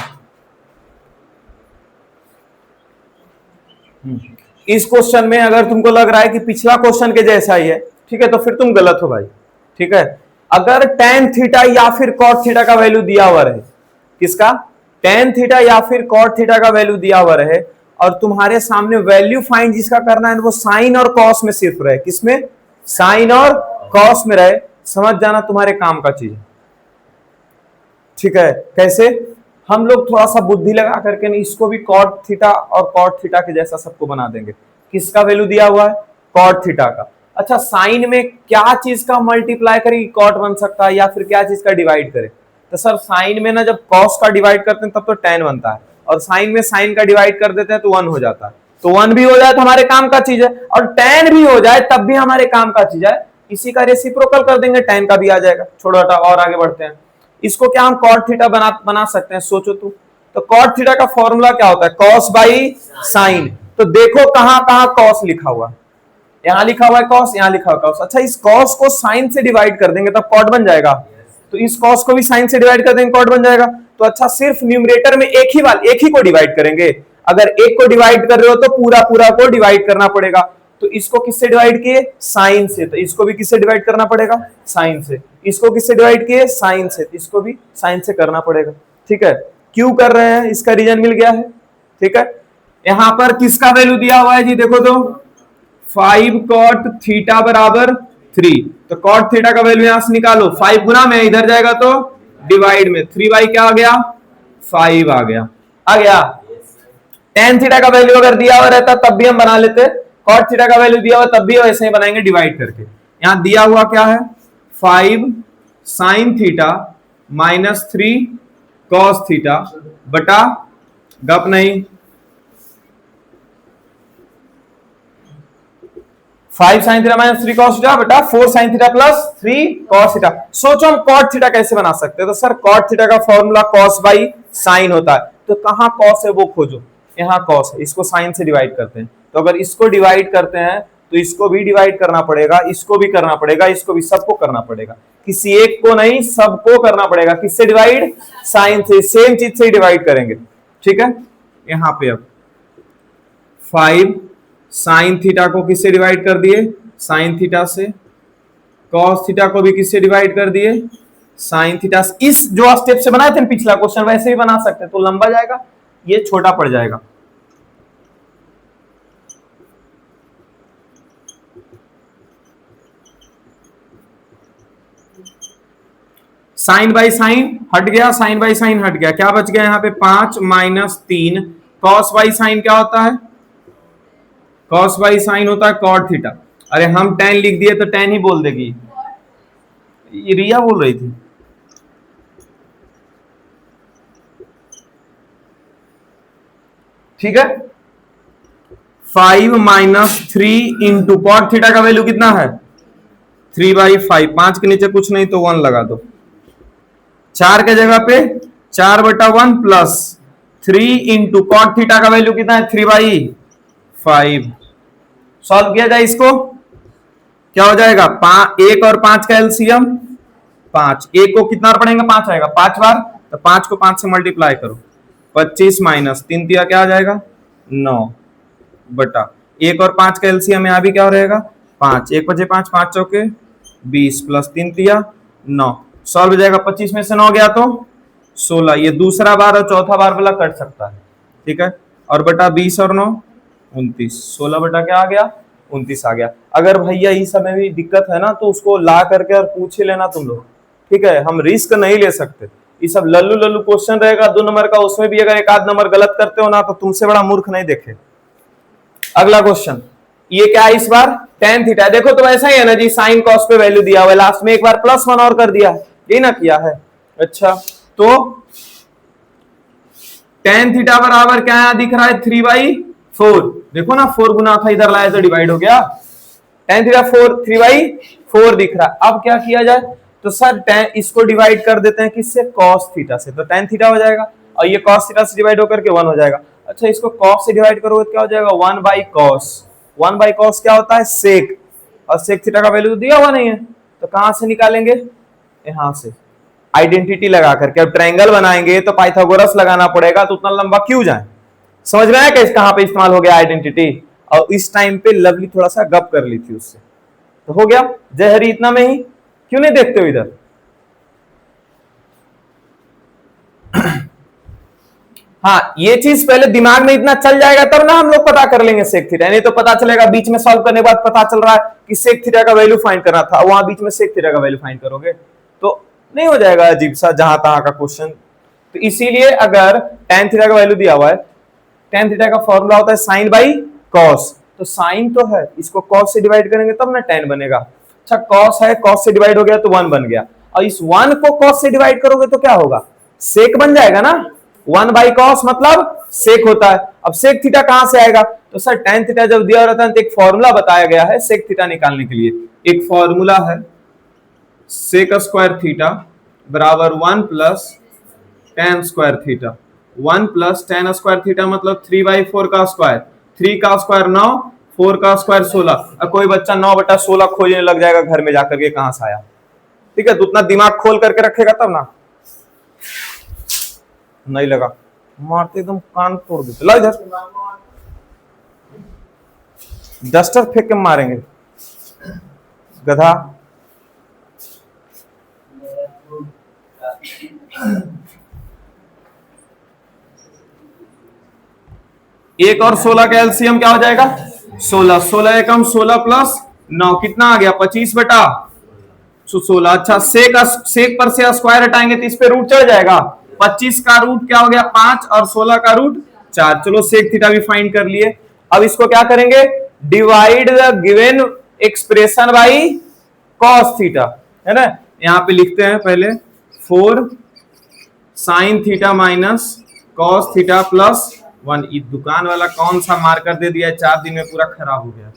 इस क्वेश्चन में अगर तुमको लग रहा है कि पिछला क्वेश्चन के जैसा ही है, ठीक है, तो फिर तुम गलत हो भाई, ठीक है। अगर tan थीटा या फिर cot थीटा का वैल्यू दिया हुआ रहे, किसका, tan थीटा या फिर cot थीटा का वैल्यू दिया हुआ रहे, और तुम्हारे सामने वैल्यू फाइंड जिसका करना है वो साइन और कॉस में सिर्फ रहे, किसमें, साइन और कॉस में रहे, समझ जाना तुम्हारे काम का चीज, ठीक है। कैसे, हम लोग थोड़ा सा बुद्धि लगा करके नहीं, इसको भी cot थीटा और cot थीटा के जैसा सबको बना देंगे। किसका वैल्यू दिया हुआ है, cot थीटा का। अच्छा, साइन में क्या चीज का मल्टीप्लाई करें cot बन सकता है, या फिर क्या चीज का डिवाइड करे, तो सर साइन में ना जब cos का डिवाइड करते हैं तब तो tan बनता है, और साइन में साइन का डिवाइड कर देते हैं तो 1 हो जाता है, तो 1 भी हो जाए तो हमारे काम का चीज है, और tan भी हो जाए तब भी हमारे काम का चीज है। इसी का रेसिप्रोकल कर देंगे, tan का भी आ जाएगा। छोड़ो हटा, और आगे बढ़ते हैं। इसको क्या हम cot थीटा बना सकते हैं, सोचो तो cot थीटा का फॉर्मूला क्या होता है, cos बाई साइन। तो देखो कहां कहां cos लिखा हुआ, यहां लिखा हुआ है cos, यहां लिखा हुआ है cos। अच्छा, इस cos को साइन से डिवाइड कर देंगे तब cot बन जाएगा, तो इस cos को भी साइन से डिवाइड कर देंगे cot बन जाएगा। तो अच्छा, सिर्फ न्यूमरेटर में एक ही को डिवाइड करेंगे, अगर एक को डिवाइड कर रहे हो तो पूरा पूरा को डिवाइड करना पड़ेगा, तो इसको किससे डिवाइड किए, साइन से, तो इसको भी किससे डिवाइड करना पड़ेगा, साइन से। इसको किससे डिवाइड किए, साइन से, इसको भी साइन से करना पड़ेगा, ठीक है। क्यों कर रहे हैं, इसका रीजन मिल गया है, ठीक है। यहां पर किसका वैल्यू दिया हुआ है जी, देखो तो 5 cot थीटा बराबर 3, तो cot थीटा का वैल्यू यहां से निकालो, 5 गुना में इधर जाएगा तो डिवाइड में, 3 बाई क्या आ गया, 5 आ गया। tan थीटा का वैल्यू अगर दिया हुआ रहता तब भी हम बना लेते, cot थीटा का वैल्यू दिया हुआ तब भी वैसे ही बनाएंगे डिवाइड करके। यहां दिया हुआ क्या है, 5 sin theta minus 3 cos theta बटा, गप नहीं, 5 sin theta minus 3 cos theta बटा 4 sin theta plus 3 cos theta. सोचो हम cot थीटा कैसे बना सकते हैं, तो सर cot थीटा का फॉर्मूला cos बाई साइन होता है, तो कहां cos है वो खोजो, यहाँ cos है, इसको साइन से डिवाइड करते हैं, तो अगर इसको डिवाइड करते हैं तो इसको भी डिवाइड करना पड़ेगा, इसको भी करना पड़ेगा, इसको भी, सबको करना पड़ेगा, किसी एक को नहीं सबको करना पड़ेगा। किससे डिवाइड, साइन से, सेम चीज से डिवाइड करेंगे, ठीक है। यहां पे अब 5 साइन थीटा को किससे डिवाइड कर दिए, साइन थीटा से, cos थीटा को भी किससे डिवाइड कर दिए, साइन थीटा से। इस जो स्टेप से बनाए थे पिछला क्वेश्चन वैसे भी बना सकते हैं, तो लंबा जाएगा, ये छोटा पड़ जाएगा। साइन बाई साइन हट गया, साइन बाई साइन हट गया, क्या बच गया यहाँ पे 5 माइनस 3, cos बाई साइन क्या होता है, cos बाई साइन होता है cot थीटा। अरे हम tan लिख दिए तो tan ही बोल देगी, ये रिया बोल रही थी, ठीक है। 5 माइनस 3 इंटू cot थीटा का वैल्यू कितना है, 3/5, 5 के नीचे कुछ नहीं तो 1 लगा दो, 4 के जगह पे 4/1 प्लस 3 इंटू cot थीटा का वैल्यू कितना है, 3/5। सॉल्व किया जाए इसको, क्या हो जाएगा, 1 और 5 का एलसीएम 5, 1 को कितना बार पढ़ेंगे, 5 आएगा 5 बार, तो 5 को 5 से मल्टीप्लाई करो, 25 माइनस 3 तिया क्या आ जाएगा 9 बटा 1 और 5 का एलसीएम यहां भी क्या रहेगा 5, 1 बचे 5, 5 चौके 20 प्लस 3 तिया 9, सॉल्व हो जाएगा। 25 में से 9 गया तो 16, ये दूसरा बार और चौथा बार वाला कट सकता है, ठीक है। और बटा 20 और 9 29, 16 बटा क्या आ गया 29 आ गया। अगर भैया इस समय भी दिक्कत है ना तो उसको ला करके और पूछ ही लेना तुम लोग, ठीक है, हम रिस्क नहीं ले सकते, ये सब लल्लू लल्लू क्वेश्चन रहेगा 2 नंबर का, उसमें भी अगर एक आध नंबर गलत करते हो ना तो तुमसे बड़ा मूर्ख नहीं देखे। अगला क्वेश्चन, ये क्या है इस बार tan थीटा। देखो तो ऐसा ही है ना जी, साइन कॉस पे वैल्यू दिया हुआ है, लास्ट में एक बार +1 और कर दिया है, ये ना किया है। अच्छा तो tan थीटा बराबर क्या है दिख रहा है 3/4। देखो ना 4 गुना था, इधर लाया तो डिवाइड हो गया, tan थीटा 3/4 दिख रहा है। अब क्या किया जाए, तो सर tan इसको डिवाइड कर देते हैं किससे, cos थीटा से, तो tan थीटा हो जाएगा और ये cos थीटा से डिवाइड होकर के 1 हो जाएगा। अच्छा इसको cos से डिवाइड करोगे तो क्या हो जाएगा 1/cos। 1/cos क्या होता है sec, और sec थीटा का वैल्यू दिया हुआ नहीं है, तो कहां से निकालेंगे, यहां से आइडेंटिटी लगा करके। अब ट्रायंगल बनाएंगे तो पाइथागोरस लगाना पड़ेगा, तो उतना लंबा क्यों जाए। समझ में आया कि कहां पे इस्तेमाल हो गया आइडेंटिटी। और इस टाइम पे लवली थोड़ा सा गप कर ली थी उससे, तो हो गया। जहरी इतना में ही, क्यों नहीं देखते हो इधर। हाँ ये चीज पहले दिमाग में इतना चल जाएगा तब ना हम लोग पता कर लेंगे सेक थीटा, नहीं तो पता चलेगा बीच में सॉल्व करने के बाद पता चल रहा है कि सेक थीटा का वैल्यू फाइंड करना था, वहां बीच में सेक थीटा का वैल्यू फाइंड करोगे तो नहीं हो जाएगा, अजीब सा जहां तहां का क्वेश्चन। तो इसीलिए अगर tan थीटा का वैल्यू दिया हुआ है, tan थीटा का फॉर्मूला होता है साइन बाई कॉस, तो साइन तो है, इसको कॉस से डिवाइड करेंगे तब ना tan बनेगा। अच्छा कॉस है, कॉस से डिवाइड हो गया तो 1 बन गया, और इस 1 को कॉस से डिवाइड करोगे तो क्या होगा, सेक बन जाएगा ना। 1/cos मतलब सेक होता है। अब सेक थीटा कहां से आएगा, तो सर tan थीटा जब दिया रहता है तो एक फॉर्मूला बताया गया है सेक थीटा निकालने के लिए। एक फॉर्मूला है सेक स्क्वायर थीटा बराबर 1 plus tan square theta. 1 plus tan square theta मतलब 3/4 का स्क्वायर, 3 का स्क्वायर 9, 4 का स्क्वायर 16। अब कोई बच्चा 9/16 खोजने लग जाएगा घर में जाकर के कहां से आया, ठीक है, तो उतना दिमाग खोल करके रखेगा तब ना। नहीं लगा, मारते एकदम कान तोड़ देते। ला इधर डस्टर फेंक के मारेंगे गधा। एक और 16 का एलसीएम क्या हो जाएगा 16, 16 एकम 16 प्लस 9 कितना आ गया 25/16। अच्छा सेक पर से स्क्वायर हटाएंगे तो इस पे रूट चढ़ जाएगा, 25 का रूट क्या हो गया 5 और 16 का रूट 4। चलो सेक थीटा भी फाइंड कर लिए। अब इसको क्या करेंगे, divide the given expression by cos theta, है ना। यहां पे लिखते हैं पहले 4 sine theta minus cos theta plus 1। ये दुकान वाला कौन सा मार्कर दे दिया, 4 दिन में पूरा खराब हो गया।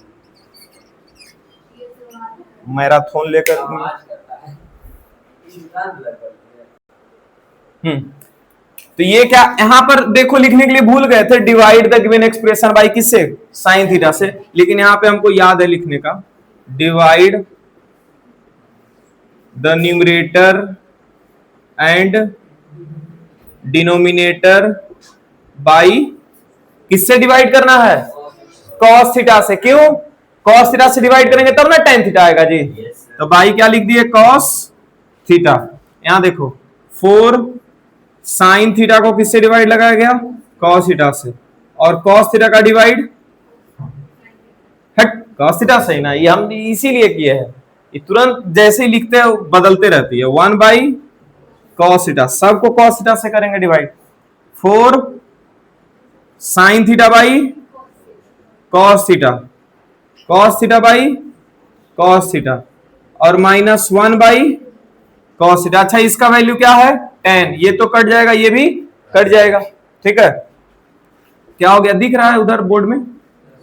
मैराथन लेकर तो ये क्या यहां पर देखो लिखने के लिए भूल गए थे, divide the given expression by किससे, साइन थीटा से, लेकिन यहां पे हमको याद है लिखने का, divide the numerator and denominator by किससे डिवाइड करना है, कॉस थीटा से। क्यों, कॉस थीटा से डिवाइड करेंगे तब ना tan थीटा आएगा जी। तो बाई क्या लिख दिए कॉस थीटा। यहां देखो 4 साइन थीटा को किससे डिवाइड लगाया गया, कॉस थीटा से, और कॉस थीटा का डिवाइड हट कॉस थीटा से ही ना, ये हम इसीलिए किए हैं, ये तुरंत जैसे ही लिखते हैं बदलते रहती है। 1/cos थीटा, सबको कॉस थीटा से करेंगे divide. 4 sine theta by cos theta, cos theta by cos theta, और -1/cos थीटा। अच्छा इसका वैल्यू क्या है tan, ये तो कट जाएगा, ये भी कट जाएगा, ठीक है। क्या हो गया दिख रहा है उधर बोर्ड में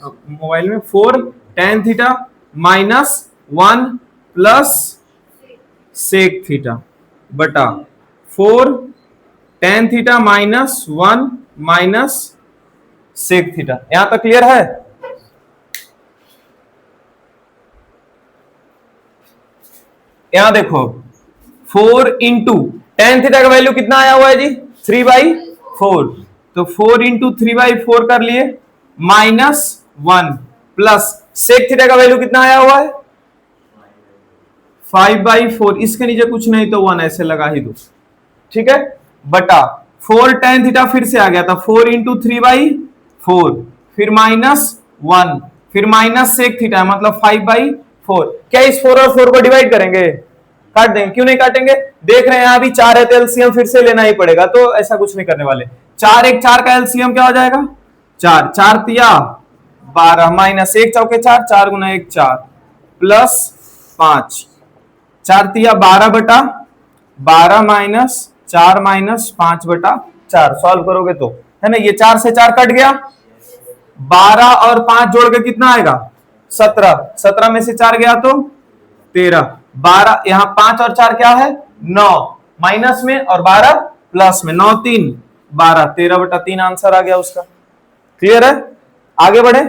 मोबाइल में, 4 tan theta -1 plus sec theta बटा 4 tan theta -1 minus sec theta. यहां तक क्लियर है। यहां देखो 4 इंटू tan थीटा का वैल्यू कितना आया हुआ है जी 3/4, तो 4 इंटू 3/4 कर लिए -1 प्लस सेक थीटा का वैल्यू कितना आया हुआ है 5/4, इसके नीचे कुछ नहीं तो 1 ऐसे लगा ही दो, ठीक है, बटा 4 tan थीटा फिर से आ गया था 4 इंटू 3/4, फिर -1, फिर माइनस सेक थीटा मतलब 5/4। क्या इस 4 और 4 को डिवाइड करेंगे, काट देंगे, क्यों नहीं काटेंगे, देख रहे हैं यहाँ भी 4 है तो एलसीएम फिर से लेना ही पड़ेगा, तो ऐसा कुछ नहीं करने वाले। 4 1 4 का एलसीएम क्या हो जाएगा, 4 4 तिया 12 माइनस 1 चौके 4, 4 गुना 1 4 प्लस 5, 4 तिया 12 बटा 12 माइनस 4 माइनस 5 बटा 4, सॉल्व करोगे तो है ना, ये 4 से 4 कट गया, 12 और 5 जोड़ के कितना आएगा 17, 17 में से 4 गया तो 13, 12 यहाँ 5 और 4 क्या है 9 माइनस में और 12 प्लस में, 9 3 12, 13 बटा 3 आंसर आ गया उसका। क्लियर है, आगे बढ़े।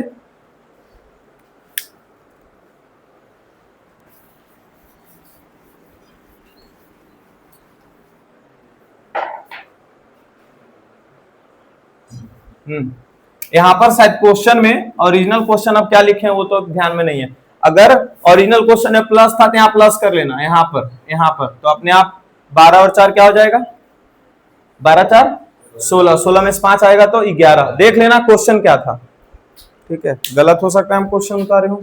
यहां पर शायद क्वेश्चन में ओरिजिनल क्वेश्चन अब क्या लिखे हैं वो तो ध्यान में नहीं है, अगर ओरिजिनल क्वेश्चन में प्लस था तो यहाँ प्लस कर लेना, यहाँ पर तो अपने आप 12 और 4 क्या हो जाएगा 12 4 16, 16 में से 5 आएगा तो 11, देख लेना क्वेश्चन क्या था, ठीक है, गलत हो सकता है हम क्वेश्चन उतारे हो।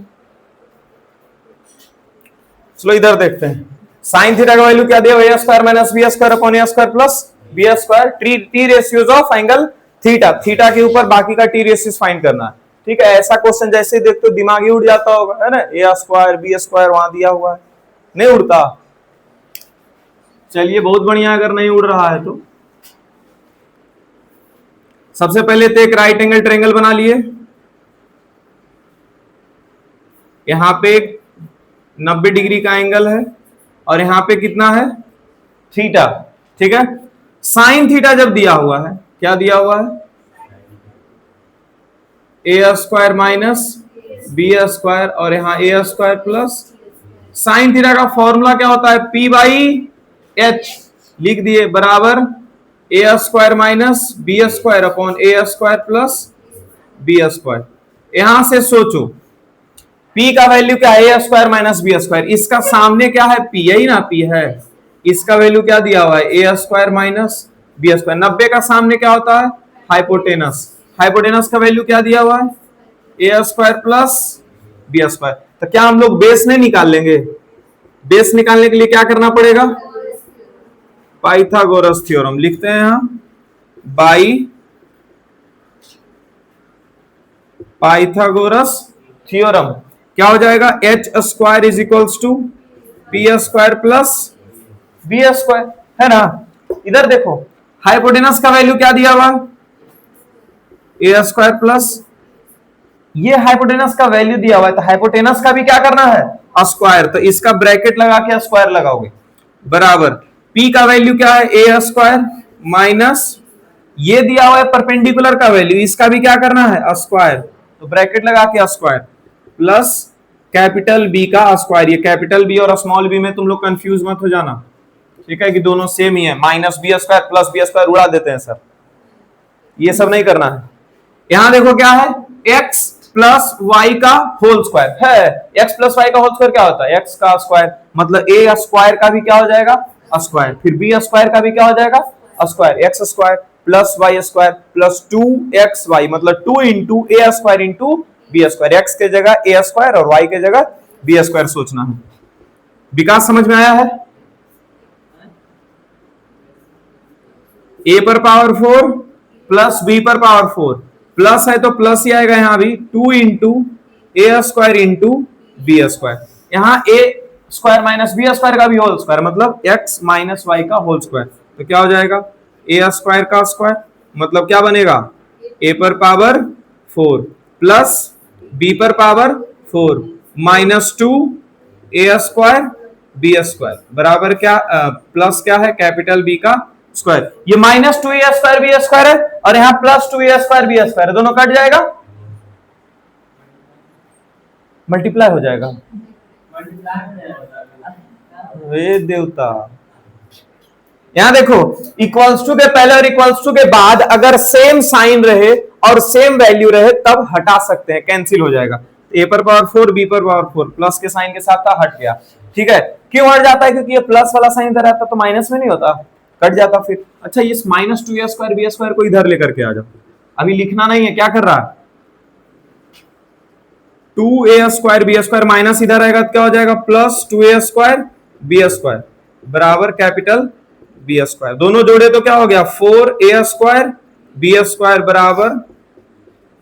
चलो इधर देखते हैं, साइन थीटा का वैल्यू क्या दिया, A square minus B square upon A square plus B square, T ratios of angle theta, theta के ऊपर बाकी का टी रेशियोज फाइंड करना है, ठीक है। ऐसा क्वेश्चन जैसे देखते हो दिमाग ही उड़ जाता होगा, है ना, ए स्क्वायर बी स्क्वायर वहां दिया हुआ है, नहीं उड़ता, चलिए बहुत बढ़िया, अगर नहीं उड़ रहा है तो सबसे पहले तो एक राइट एंगल ट्रायंगल बना लिए, यहां पे 90 डिग्री का एंगल है और यहां पे कितना है थीटा, ठीक है। साइन थीटा जब दिया हुआ है, क्या दिया हुआ है A square minus B square और यहां A square plus, sine theta का फॉर्मूला क्या होता है पी बाई एच, लिख दिए बराबर A square minus B square upon A square plus B square. यहां से सोचो P का वैल्यू क्या है A square minus B square, इसका सामने क्या है P, यही ना P है, इसका वैल्यू क्या दिया हुआ है A square minus B square. 90 का सामने क्या होता है हाइपोटेनस, हाइपोटेनस का वैल्यू क्या दिया हुआ है A square plus B square. तो क्या हम लोग बेस नहीं निकाल लेंगे, बेस निकालने के लिए क्या करना पड़ेगा पाइथागोरस थ्योरम, लिखते हैं यहां बाई पाइथागोरस थ्योरम, क्या हो जाएगा H square is equals to P square plus B square, है ना। इधर देखो हाइपोटेनस का वैल्यू क्या दिया हुआ ए स्क्वायर प्लस, ये हाइपोटेनस का वैल्यू दिया हुआ है तो हाइपोटेनस का भी क्या करना है स्क्वायर, तो इसका ब्रैकेट लगा के स्क्वायर लगाओगे बराबर P का वैल्यू क्या है ए स्क्वायर माइनस ये दिया हुआ है परपेंडिकुलर का वैल्यू, इसका भी क्या करना है स्क्वायर, तो ब्रैकेट लगा के स्क्वायर प्लस कैपिटल बी का स्क्वायर, ये कैपिटल बी और स्मॉल बी में तुम लोग कंफ्यूज मत हो जाना, ठीक है कि दोनों सेम ही है, minus B square plus B square उड़ा देते हैं सर, ये सब नहीं करना है। यहां देखो क्या है x प्लस वाई का होल स्क्वायर है, x प्लस वाई का होल स्क्वायर क्या होता है x का स्क्वायर, मतलब a स्क्वायर का भी क्या हो जाएगा स्क्वायर, फिर b स्क्वायर का भी क्या हो जाएगा square, x square plus Y square plus 2xy मतलब 2 into A square into B square, x के जगह ए स्क्वायर और y के जगह बी स्क्वायर सोचना है। विकास समझ में आया है, a पर पावर 4 प्लस b पर पावर 4, प्लस है तो प्लस ही आएगा, यहां भी 2 into A square into B square, यहां A square minus B square का भी होल स्क्वायर मतलब x माइनस वाई का होल स्क्वायर, तो क्या हो जाएगा ए स्क्वायर का स्क्वायर मतलब क्या बनेगा a पर पावर 4 प्लस b पर पावर 4 माइनस 2 ए स्क्वायर बी स्क्वायर बराबर क्या प्लस क्या है कैपिटल B का स्क्वायर, ये माइनस 2 ए स्क्वायर बी स्क्वायर है और यहाँ प्लस 2 ए स्क्वायर बी स्क्वायर है, दोनों कट जाएगा मल्टीप्लाई हो जाएगा, हे देवता। यहां देखो इक्वल्स टू के पहले और इक्वल्स टू के बाद अगर सेम साइन रहे और सेम वैल्यू रहे तब हटा सकते हैं, कैंसिल हो जाएगा, ए पर पावर 4 बी पर पावर 4 प्लस के साइन के साथ था हट गया, ठीक है। क्यों हट जाता है क्योंकि ये प्लस वाला साइन इधर आता तो माइनस में नहीं होता, कट जाता फिर। अच्छा ये माइनस 2 ए स्क्वायर बी स्क्वायर को इधर लेकर के आ जाओ, अभी लिखना नहीं है, क्या कर रहा है 2 ए स्क्वायर बी स्क्वायर माइनस इधर आएगा तो क्या हो जाएगा प्लस 2 ए स्क्वायर बी स्क्वायर, बराबर कैपिटल बी स्क्वायर, दोनों जोड़े तो क्या हो गया 4a स्क्वायर बी स्क्वायर बराबर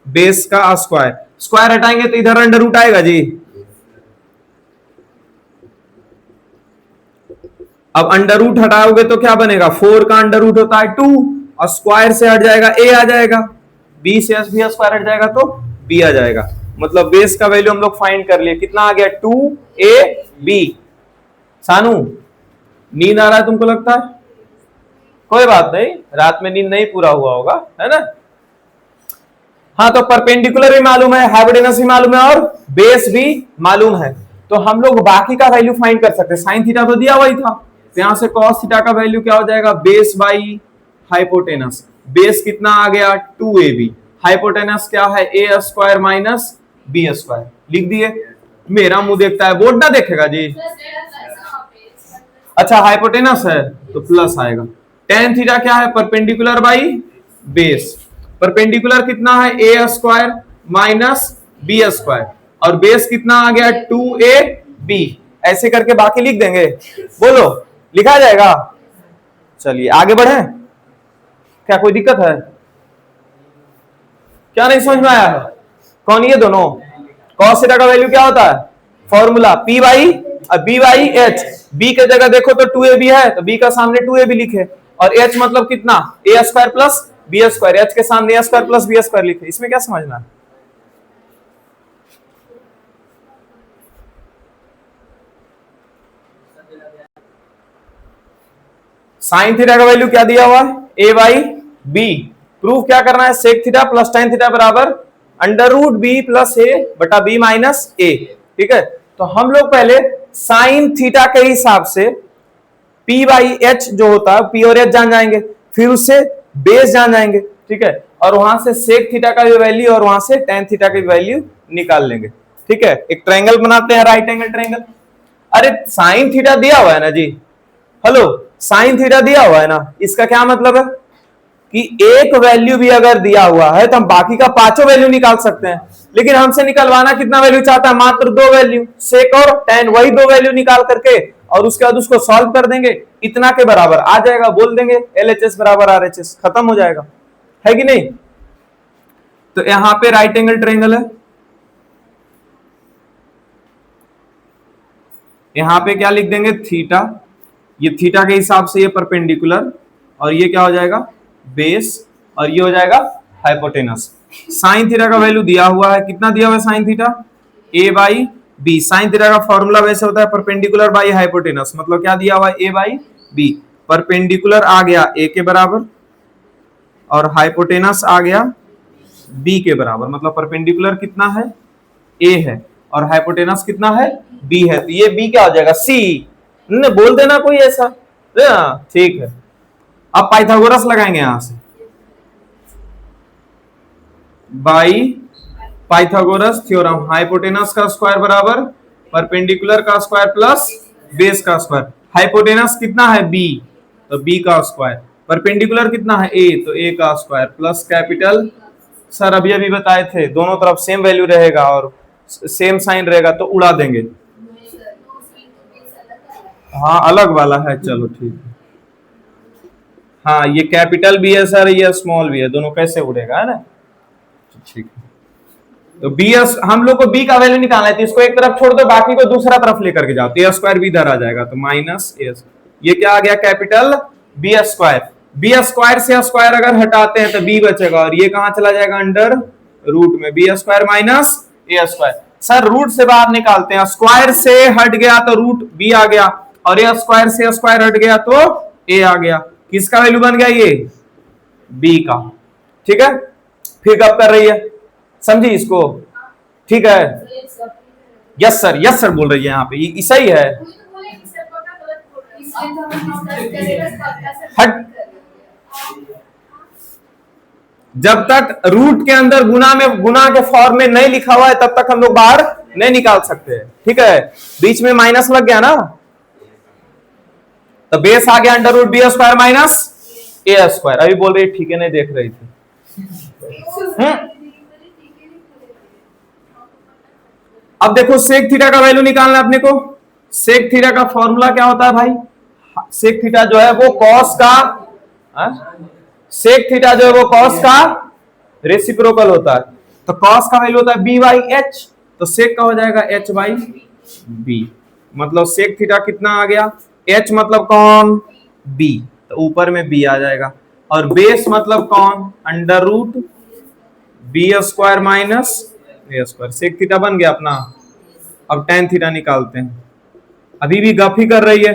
बेस का स्क्वायर, स्क्वायर हटाएंगे तो इधर अंडर रूट आएगा जी। अब अंडर रूट हटाओगे तो क्या बनेगा, 4 का अंडर रूट होता है 2 और स्क्वायर से हट जाएगा a आ जाएगा, b से b स्क्वायर हट जाएगा तो b आ जाएगा। मतलब बेस का वैल्यू हम लोग फाइंड कर लिए, कितना आ गया 2ab। सानू नींद आ रहा है तुमको लगता है, कोई बात नहीं, रात में नींद नहीं पूरा हुआ होगा, है ना। हाँ तो परपेंडिकुलर भी मालूम है, हाइपोटेनस भी मालूम है और बेस भी मालूम है, तो हम लोग बाकी का वैल्यू फाइंड कर सकते हैं। साइन थीटा तो दिया हुआ ही था, तो यहां से कॉस थीटा का वैल्यू क्या हो जाएगा, बेस बाई हाइपोटेनस। बेस कितना आ गया 2ab, हाइपोटेनस क्या है a square minus b square, लिख दिए। मेरा मुंह देखता है, बोर्ड ना देखेगा जी। अच्छा हाइपोटेनस है तो प्लस आएगा। टेन थीटा क्या है, परपेंडिकुलर बाई बेस, परपेंडिकुलर कितना है a square minus b square और बेस कितना आ गया 2ab। ऐसे करके बाकी लिख देंगे, बोलो लिखा जाएगा। चलिए आगे बढ़े, क्या कोई दिक्कत है, क्या नहीं समझ में आया है। कौन ये दोनों, कॉस थीटा का वैल्यू क्या होता है, formula p by b by h, b के जगह देखो तो 2ab है तो b का सामने 2ab लिखे और h मतलब कितना a square plus b square, h के सामने a square plus b square लिखे। इसमें क्या समझना है, साइन थीटा का वैल्यू क्या दिया हुआ है a बाई b, प्रूफ क्या करना है, sec theta plus tan theta बराबर under root b plus a बटा b माइनस a। ठीक है, तो हम लोग पहले साइन थीटा के हिसाब से p बाई h जो होता है p और h जान जाएंगे, फिर उससे बेस जान जाएंगे। ठीक है, और वहां से सेक थीटा का भी वैल्यू और वहां से tan थीटा की वैल्यू निकाल लेंगे। ठीक है, एक ट्रायंगल बनाते हैं, राइट एंगल ट्रायंगल। अरे साइन थीटा दिया हुआ है ना जी, हेलो साइन थीटा दिया हुआ है ना, इसका क्या मतलब है कि एक वैल्यू भी अगर दिया हुआ है तो हम बाकी का पांचों वैल्यू निकाल सकते हैं, लेकिन हमसे निकलवाना कितना वैल्यू चाहता है, मात्र दो वैल्यू, सेक और tan, वही दो वैल्यू निकाल करके और उसके बाद उसको सॉल्व कर देंगे, इतना के बराबर आ जाएगा, बोल देंगे LHS बराबर RHS, खत्म हो जाएगा, है कि नहीं। तो यहां पे राइट एंगल ट्रायंगल है, यहां पे क्या लिख देंगे थीटा, ये थीटा के हिसाब से ये परपेंडिकुलर और ये क्या हो जाएगा बेस और ये हो जाएगा हाइपोटेनस। साइन थीटा का वैल्यू दिया हुआ है, कितना दिया हुआ है sign theta a by b, sign theta का फॉर्मूला वैसे होता है परपेंडिकुलर बाई हाइपोटेनस, मतलब क्या दिया हुआ है a बाई b, परपेंडिकुलर आ गया a के बराबर और हाइपोटेनस आ गया b के बराबर, मतलब परपेंडिकुलर कितना है a है और हाइपोटेनस कितना है b है, तो ये b क्या हो जाएगा c, ने बोल देना कोई ऐसा, ठीक है। अब पाइथागोरस लगाएंगे यहां से, बाई पाइथागोरस थ्योरम, हाइपोटेनस का स्क्वायर बराबर परपेंडिकुलर का स्क्वायर प्लस बेस का स्क्वायर, हाइपोटेनस कितना है b तो b का स्क्वायर, परपेंडिकुलर कितना है a तो a का स्क्वायर प्लस कैपिटल, सर अभी अभी बताए थे दोनों तरफ सेम वैल्यू रहेगा और सेम साइन रहेगा तो उड़ा देंगे, हाँ अलग वाला है, चलो ठीक है। हाँ ये कैपिटल भी है सर, ये स्मॉल भी है, दोनों कैसे उड़ेगा, है ना, ठीक है। तो बी हम लोग को बी का वैल्यू निकालना है, तो इसको एक तरफ छोड़ दो, बाकी को दूसरा तरफ लेकर के जाओ, तो ए स्क्वायर भी इधर आ जाएगा, तो माइनस ए, ये क्या आ गया capital B square, B square से स्क्वायर अगर हटाते हैं तो बी बचेगा और ये कहां चला जाएगा अंडर रूट में, B square minus A square. Sir root से बाहर निकालते हैं, स्क्वायर से हट गया तो रूट बी आ गया और ए स्क्वायर से स्क्वायर हट गया तो ए आ गया, किसका वैल्यू बन गया ये बी का। ठीक है, फिर कब कर रही है, समझी इसको, ठीक है, यस सर बोल रही है यहाँ पे, सही है, हट, जब तक रूट के अंदर गुना के फॉर्म में नहीं लिखा हुआ है तब तक हम लोग बाहर नहीं निकाल सकते हैं। ठीक है, बीच में माइनस लग गया ना, तो बेस आ गया under root B square minus A square, अभी बोल रही ठीक है, नहीं देख रही थी। अब देखो सेक थीटा का वैल्यू निकालना है अपने को, सेक थीटा का फॉर्मूला क्या होता है भाई, सेक थीटा जो है वो कॉस का, सेक थीटा जो है वो कॉस का रेसिप्रोकल होता है। तो कॉस का वैल्यू होता है बी बाई एच, तो सेक का हो जाएगा एच बाई बी। मतलब सेक थीटा कितना आ गया, एच मतलब कौन, बी, तो ऊपर में बी आ जाएगा। और बेस मतलब कौन, under root B square minus A square. Sec theta बन गया अपना। अब टेन थीटा निकालते हैं, अभी भी गप ही कर रही है।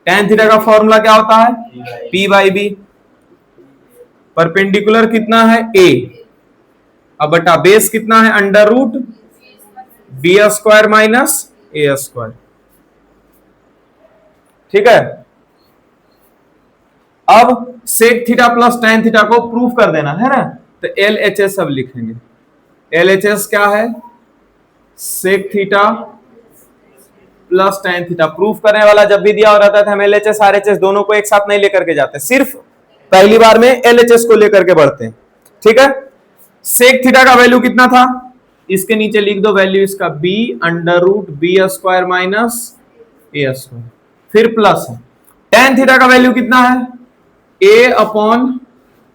टेन थीटा का फॉर्मूला क्या होता है, पी बाई बी। परपेंडिकुलर कितना है ए, अब बटा बेस कितना है under root B square minus A square. ठीक है, अब sec theta plus tan theta को प्रूफ कर देना है ना, तो एल एच एस अब लिखेंगे। एल एच एस क्या है, sec theta plus tan theta. Proof करने वाला जब भी दिया हो रहता है हम L H S R H S दोनों को एक साथ नहीं लेकर के जाते, सिर्फ पहली बार में एल एच एस को लेकर के बढ़ते हैं। ठीक है, सेक थीटा का वैल्यू कितना था, इसके नीचे लिख दो वैल्यू इसका B under root B square minus A square, फिर प्लस है। टेन थीटा का वैल्यू कितना है, A upon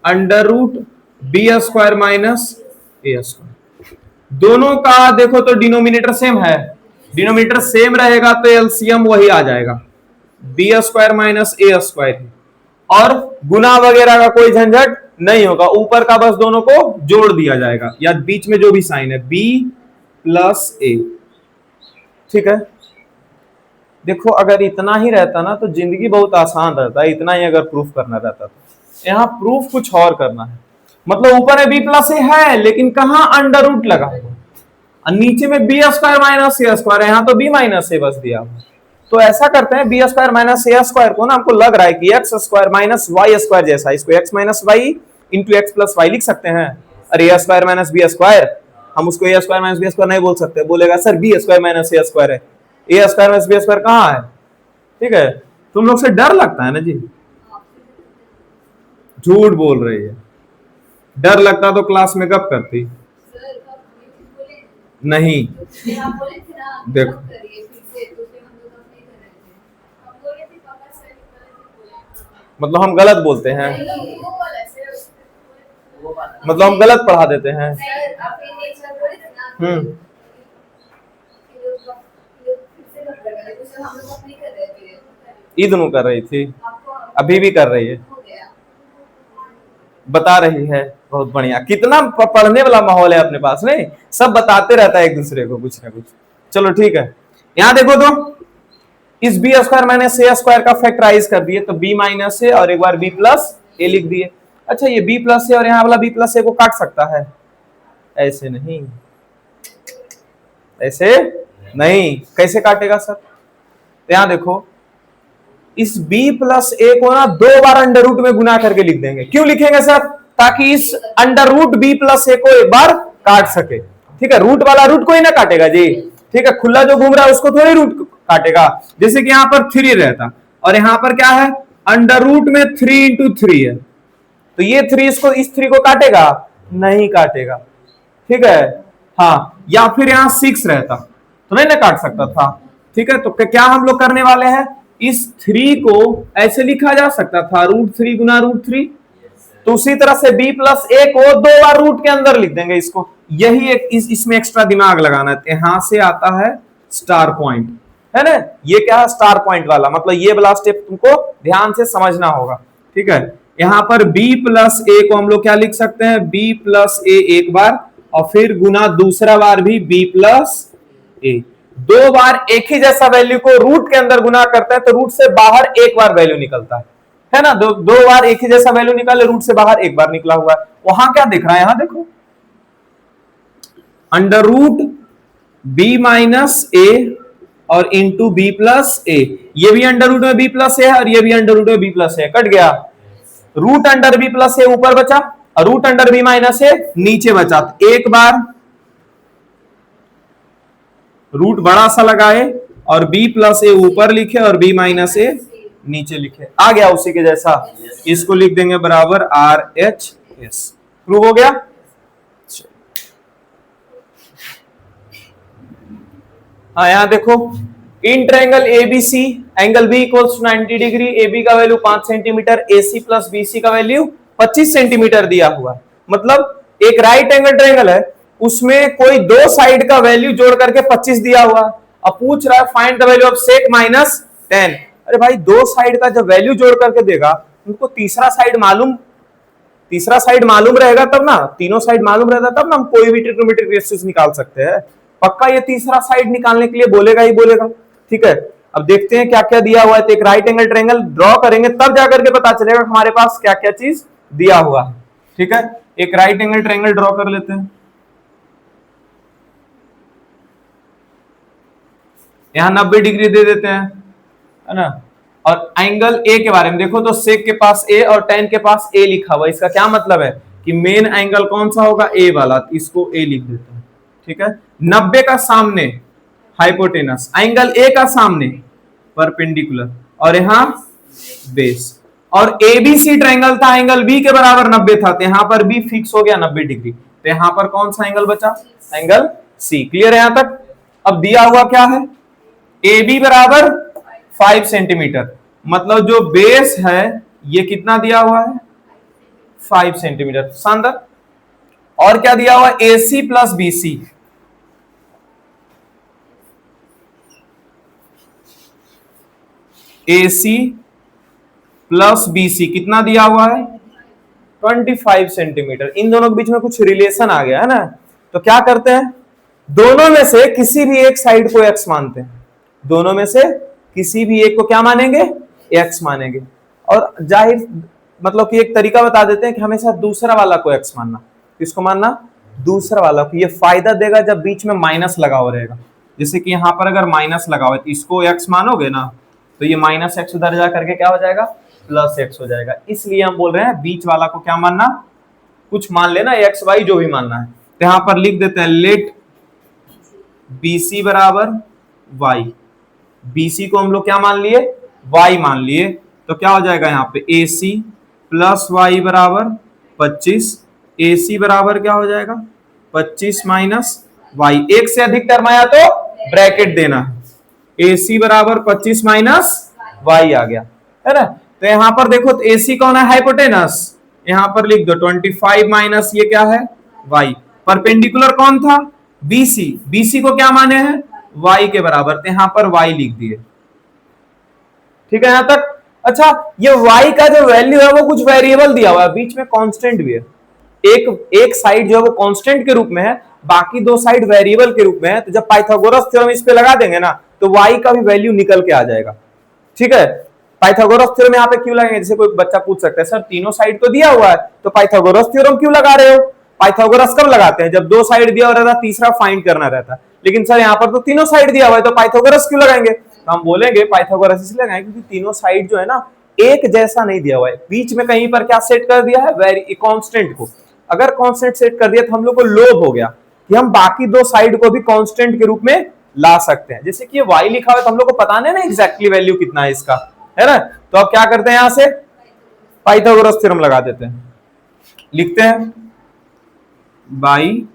under root B square minus A square. दोनों का देखो तो डिनोमिनेटर सेम है, डिनोमिनेटर सेम रहेगा तो एलसीएम वही आ जाएगा, B square minus A square. और गुना वगैरह का कोई झंझट नहीं होगा, ऊपर का बस दोनों को जोड़ दिया जाएगा, या बीच में जो भी साइन है बी प्लस ए। ठीक है, देखो अगर इतना ही रहता ना तो जिंदगी बहुत आसान रहता, इतना ही अगर प्रूफ करना रहता तो। यहाँ प्रूफ कुछ और करना है, मतलब ऊपर में बी प्लस ए है लेकिन कहां अंडर रूट लगा हुआ, और नीचे में B square minus A square है, यहाँ तो बी माइनस ए बस दिया हुआ। तो ऐसा करते हैं B square minus A square को ना, हमको लग रहा है कि X square minus Y square जैसा, इसको X minus Y into X plus Y लिख सकते हैं। अरे A square minus B square, हम उसको A square minus B square नहीं बोल सकते, बोलेगा sir B square minus A square है, A square minus B square कहाँ है। ठीक है, तुम लोग से डर लगता है ना जी, झूठ बोल रही है, डर लगता तो क्लास में कब करती नहीं। देखो मतलब हम गलत बोलते हैं, मतलब हम गलत पढ़ा देते हैं। ईद नु कर रही थी, अभी भी कर रही है, बता रही है, बहुत बढ़िया। कितना पढ़ने वाला माहौल है अपने पास, नहीं सब बताते रहता है एक दूसरे को कुछ ना कुछ। चलो ठीक है, यहां देखो तो इस B square minus A square का फैक्टराइज कर दिए, तो बी माइनस ए और एक बार बी प्लस ए लिख दिए। अच्छा ये बी प्लस ए और यहाँ वाला बी प्लस ए को काट सकता है, ऐसे नहीं, ऐसे नहीं, कैसे काटेगा सर, तो यहां देखो इस b प्लस ए को ना दो बार अंडर रूट में गुना करके लिख देंगे। क्यों लिखेंगे सर, ताकि इस अंडर रूट b प्लस ए को एक बार काट सके। ठीक है, रूट वाला रूट को ही ना काटेगा जी, ठीक है, खुला जो घूम रहा है उसको थोड़ी रूट काटेगा। जैसे कि यहाँ पर 3 रहता और यहाँ पर क्या है अंडर रूट में 3 इंटू 3 है, तो ये 3 इसको इस 3 को काटेगा, नहीं काटेगा। ठीक है, हाँ, या फिर यहाँ 6 रहता तो नहीं ना काट सकता था। ठीक है, तो क्या हम लोग करने वाले हैं, इस 3 को ऐसे लिखा जा सकता था √3 गुना √3, तो उसी तरह से b प्लस ए को दो बार रूट के अंदर लिख देंगे इसको। यही एक इसमें एक्स्ट्रा दिमाग लगाना है। यहां से आता है स्टार पॉइंट, है ना, ये क्या है स्टार पॉइंट वाला, मतलब ये वाला स्टेप तुमको ध्यान से समझना होगा। ठीक है, यहां पर b प्लस ए को हम लोग क्या लिख सकते हैं, b प्लस ए एक बार और फिर गुना दूसरा बार भी b प्लस ए। दो बार एक ही जैसा वैल्यू को रूट के अंदर गुना करते हैं तो रूट से बाहर एक बार वैल्यू निकलता है ना, दो बार एक ही जैसा वैल्यू निकाले, रूट से बाहर एक बार निकला हुआ है। वहां क्या दिख रहा है, यहां देखो अंडर रूट बी माइनस ए और इंटू बी प्लस ए, ये भी अंडर रूट में बी प्लस ए है और ये भी अंडर रूट में बी प्लस ए, कट गया। रूट अंडर बी प्लस ए ऊपर बचा और रूट अंडर बी माइनस ए नीचे बचा, तो एक बार रूट बड़ा सा लगाए और b प्लस ए ऊपर लिखे और b माइनस ए नीचे लिखे, आ गया उसी के जैसा। इसको लिख देंगे बराबर RHS। प्रूव हो गया। हाँ यहां देखो in triangle ABC angle B equals to 90 degree, A B का value 5 centimetre, A C plus B C का वैल्यू 25 सेंटीमीटर दिया हुआ। मतलब एक राइट एंगल ट्रायंगल है, उसमें कोई दो साइड का वैल्यू जोड़ करके 25 दिया हुआ। अब पूछ रहा है find the value of sec minus 10। अरे भाई दो साइड का जब वैल्यू जोड़ करके देगा, उनको तीसरा साइड मालूम रहेगा तब ना, तीनों साइड मालूम रहता तब ना हम कोई भी ट्रिग्नोमेट्रिक रेशियोज निकाल सकते हैं। पक्का ये तीसरा साइड निकालने के लिए बोलेगा ही बोलेगा। ठीक है, अब देखते हैं क्या क्या दिया हुआ है। तो एक राइट एंगल ट्रायंगल ड्रॉ करेंगे तब जाकर के पता चलेगा हमारे पास क्या क्या चीज दिया हुआ है। ठीक है, एक राइट एंगल ट्रायंगल ड्रॉ कर लेते हैं। यहां 90 डिग्री दे देते हैं, है ना। और एंगल ए के बारे में देखो तो सेक के पास ए और tan के पास ए लिखा हुआ है। इसका क्या मतलब है कि मेन एंगल कौन सा होगा, ए वाला, इसको ए लिख देते हैं। ठीक है, 90 का सामने हाइपोटेनस, एंगल ए का सामने परपेंडिकुलर, और यहां बेस। और एबीसी ट्रायंगल था, एंगल बी के बराबर 90 था, तो यहां पर बी फिक्स हो गया 90 डिग्री। तो यहां पर कौन सा एंगल बचा, एंगल सी। क्लियर है यहां तक। अब दिया हुआ क्या है, ए बी बराबर 5 सेंटीमीटर, मतलब जो बेस है ये कितना दिया हुआ है, 5 सेंटीमीटर। शानदार। और क्या दिया हुआ, ए सी प्लस बी सी, ए सी प्लस बी सी कितना दिया हुआ है, 25 सेंटीमीटर। इन दोनों के बीच में कुछ रिलेशन आ गया है ना, तो क्या करते हैं, दोनों में से किसी भी एक साइड को एक्स मानते हैं। दोनों में से किसी भी एक को क्या मानेंगे, एक्स मानेंगे। और जाहिर मतलब कि एक तरीका बता देते हैं कि हमेशा दूसरा वाला को एक्स मानना। किसको मानना, दूसरा वाला को। ये फायदा देगा जब बीच में माइनस लगा हुआ रहेगा। जैसे कि यहां पर अगर माइनस लगा हुआ है तो इसको एक्स मानोगे ना, तो ये माइनस एक्स उधर जा करके क्या हो जाएगा, प्लस एक्स हो जाएगा। इसलिए हम बोल रहे हैं बीच वाला को क्या मानना, कुछ मान लेना, एक्स वाई जो भी मानना है। तो यहां पर लिख देते हैं लेट बी सी बराबर वाई। बीसी को हम लोग क्या मान लिए, y मान लिए। तो क्या हो जाएगा यहाँ पे ए सी प्लस वाई बराबर 25। ए सी बराबर क्या हो जाएगा, 25 माइनस वाई। एक से अधिक टर्म आया तो ब्रैकेट देना है। ए सी बराबर 25 माइनस वाई आ गया, है ना। तो यहां पर देखो तो ए सी कौन है, हाइपोटेनस। यहां पर लिख दो 25 माइनस ये क्या है, वाई। परपेंडिकुलर कौन था, बीसी। बीसी को क्या माने हैं, y के बराबर, तो यहां पर y लिख दिए। ठीक है यहां तक। अच्छा, ये y का जो वैल्यू है वो कुछ वेरिएबल दिया हुआ है, बीच में कांस्टेंट भी है। एक साइड जो है वो कांस्टेंट के रूप में है, बाकी दो साइड वेरिएबल के रूप में है। तो जब पाइथागोरस थ्योरम इस पे लगा देंगे ना, तो y का भी वैल्यू निकल के आ जाएगा। ठीक है, पाइथागोरस थ्योरम यहाँ पे क्यों लगेंगे, जैसे कोई बच्चा पूछ सकता है सर तीनों साइड तो दिया हुआ है, तो पाइथागोरस थ्योरम क्यों लगा रहे हो। पाइथागोरस कब लगाते हैं, जब दो साइड दिया हुआ रहता, तीसरा फाइंड करना रहता है। लेकिन सर यहाँ पर तो तीनों साइड दिया हुआ है, तो पाइथागोरस क्यों लगाएंगे। तो हम बोलेंगे पाइथागोरस इसलिए लगाएंगे क्योंकि तीनों साइड जो है ना एक जैसा नहीं दिया हुआ है, बीच में कहीं पर क्या सेट कर दिया है, वेरी कांस्टेंट को। अगर कांस्टेंट सेट कर दिया तो हम लोग को लोभ हो गया कि हम बाकी दो साइड को भी कांस्टेंट के रूप में ला सकते हैं। जैसे कि ये y लिखा हुआ है तो हम लोग को पता नहीं ना एग्जैक्टली वैल्यू कितना है इसका, है ना। तो अब क्या करते हैं, यहां से पाइथागोरस थ्योरम लगा देते हैं। लिखते हैं by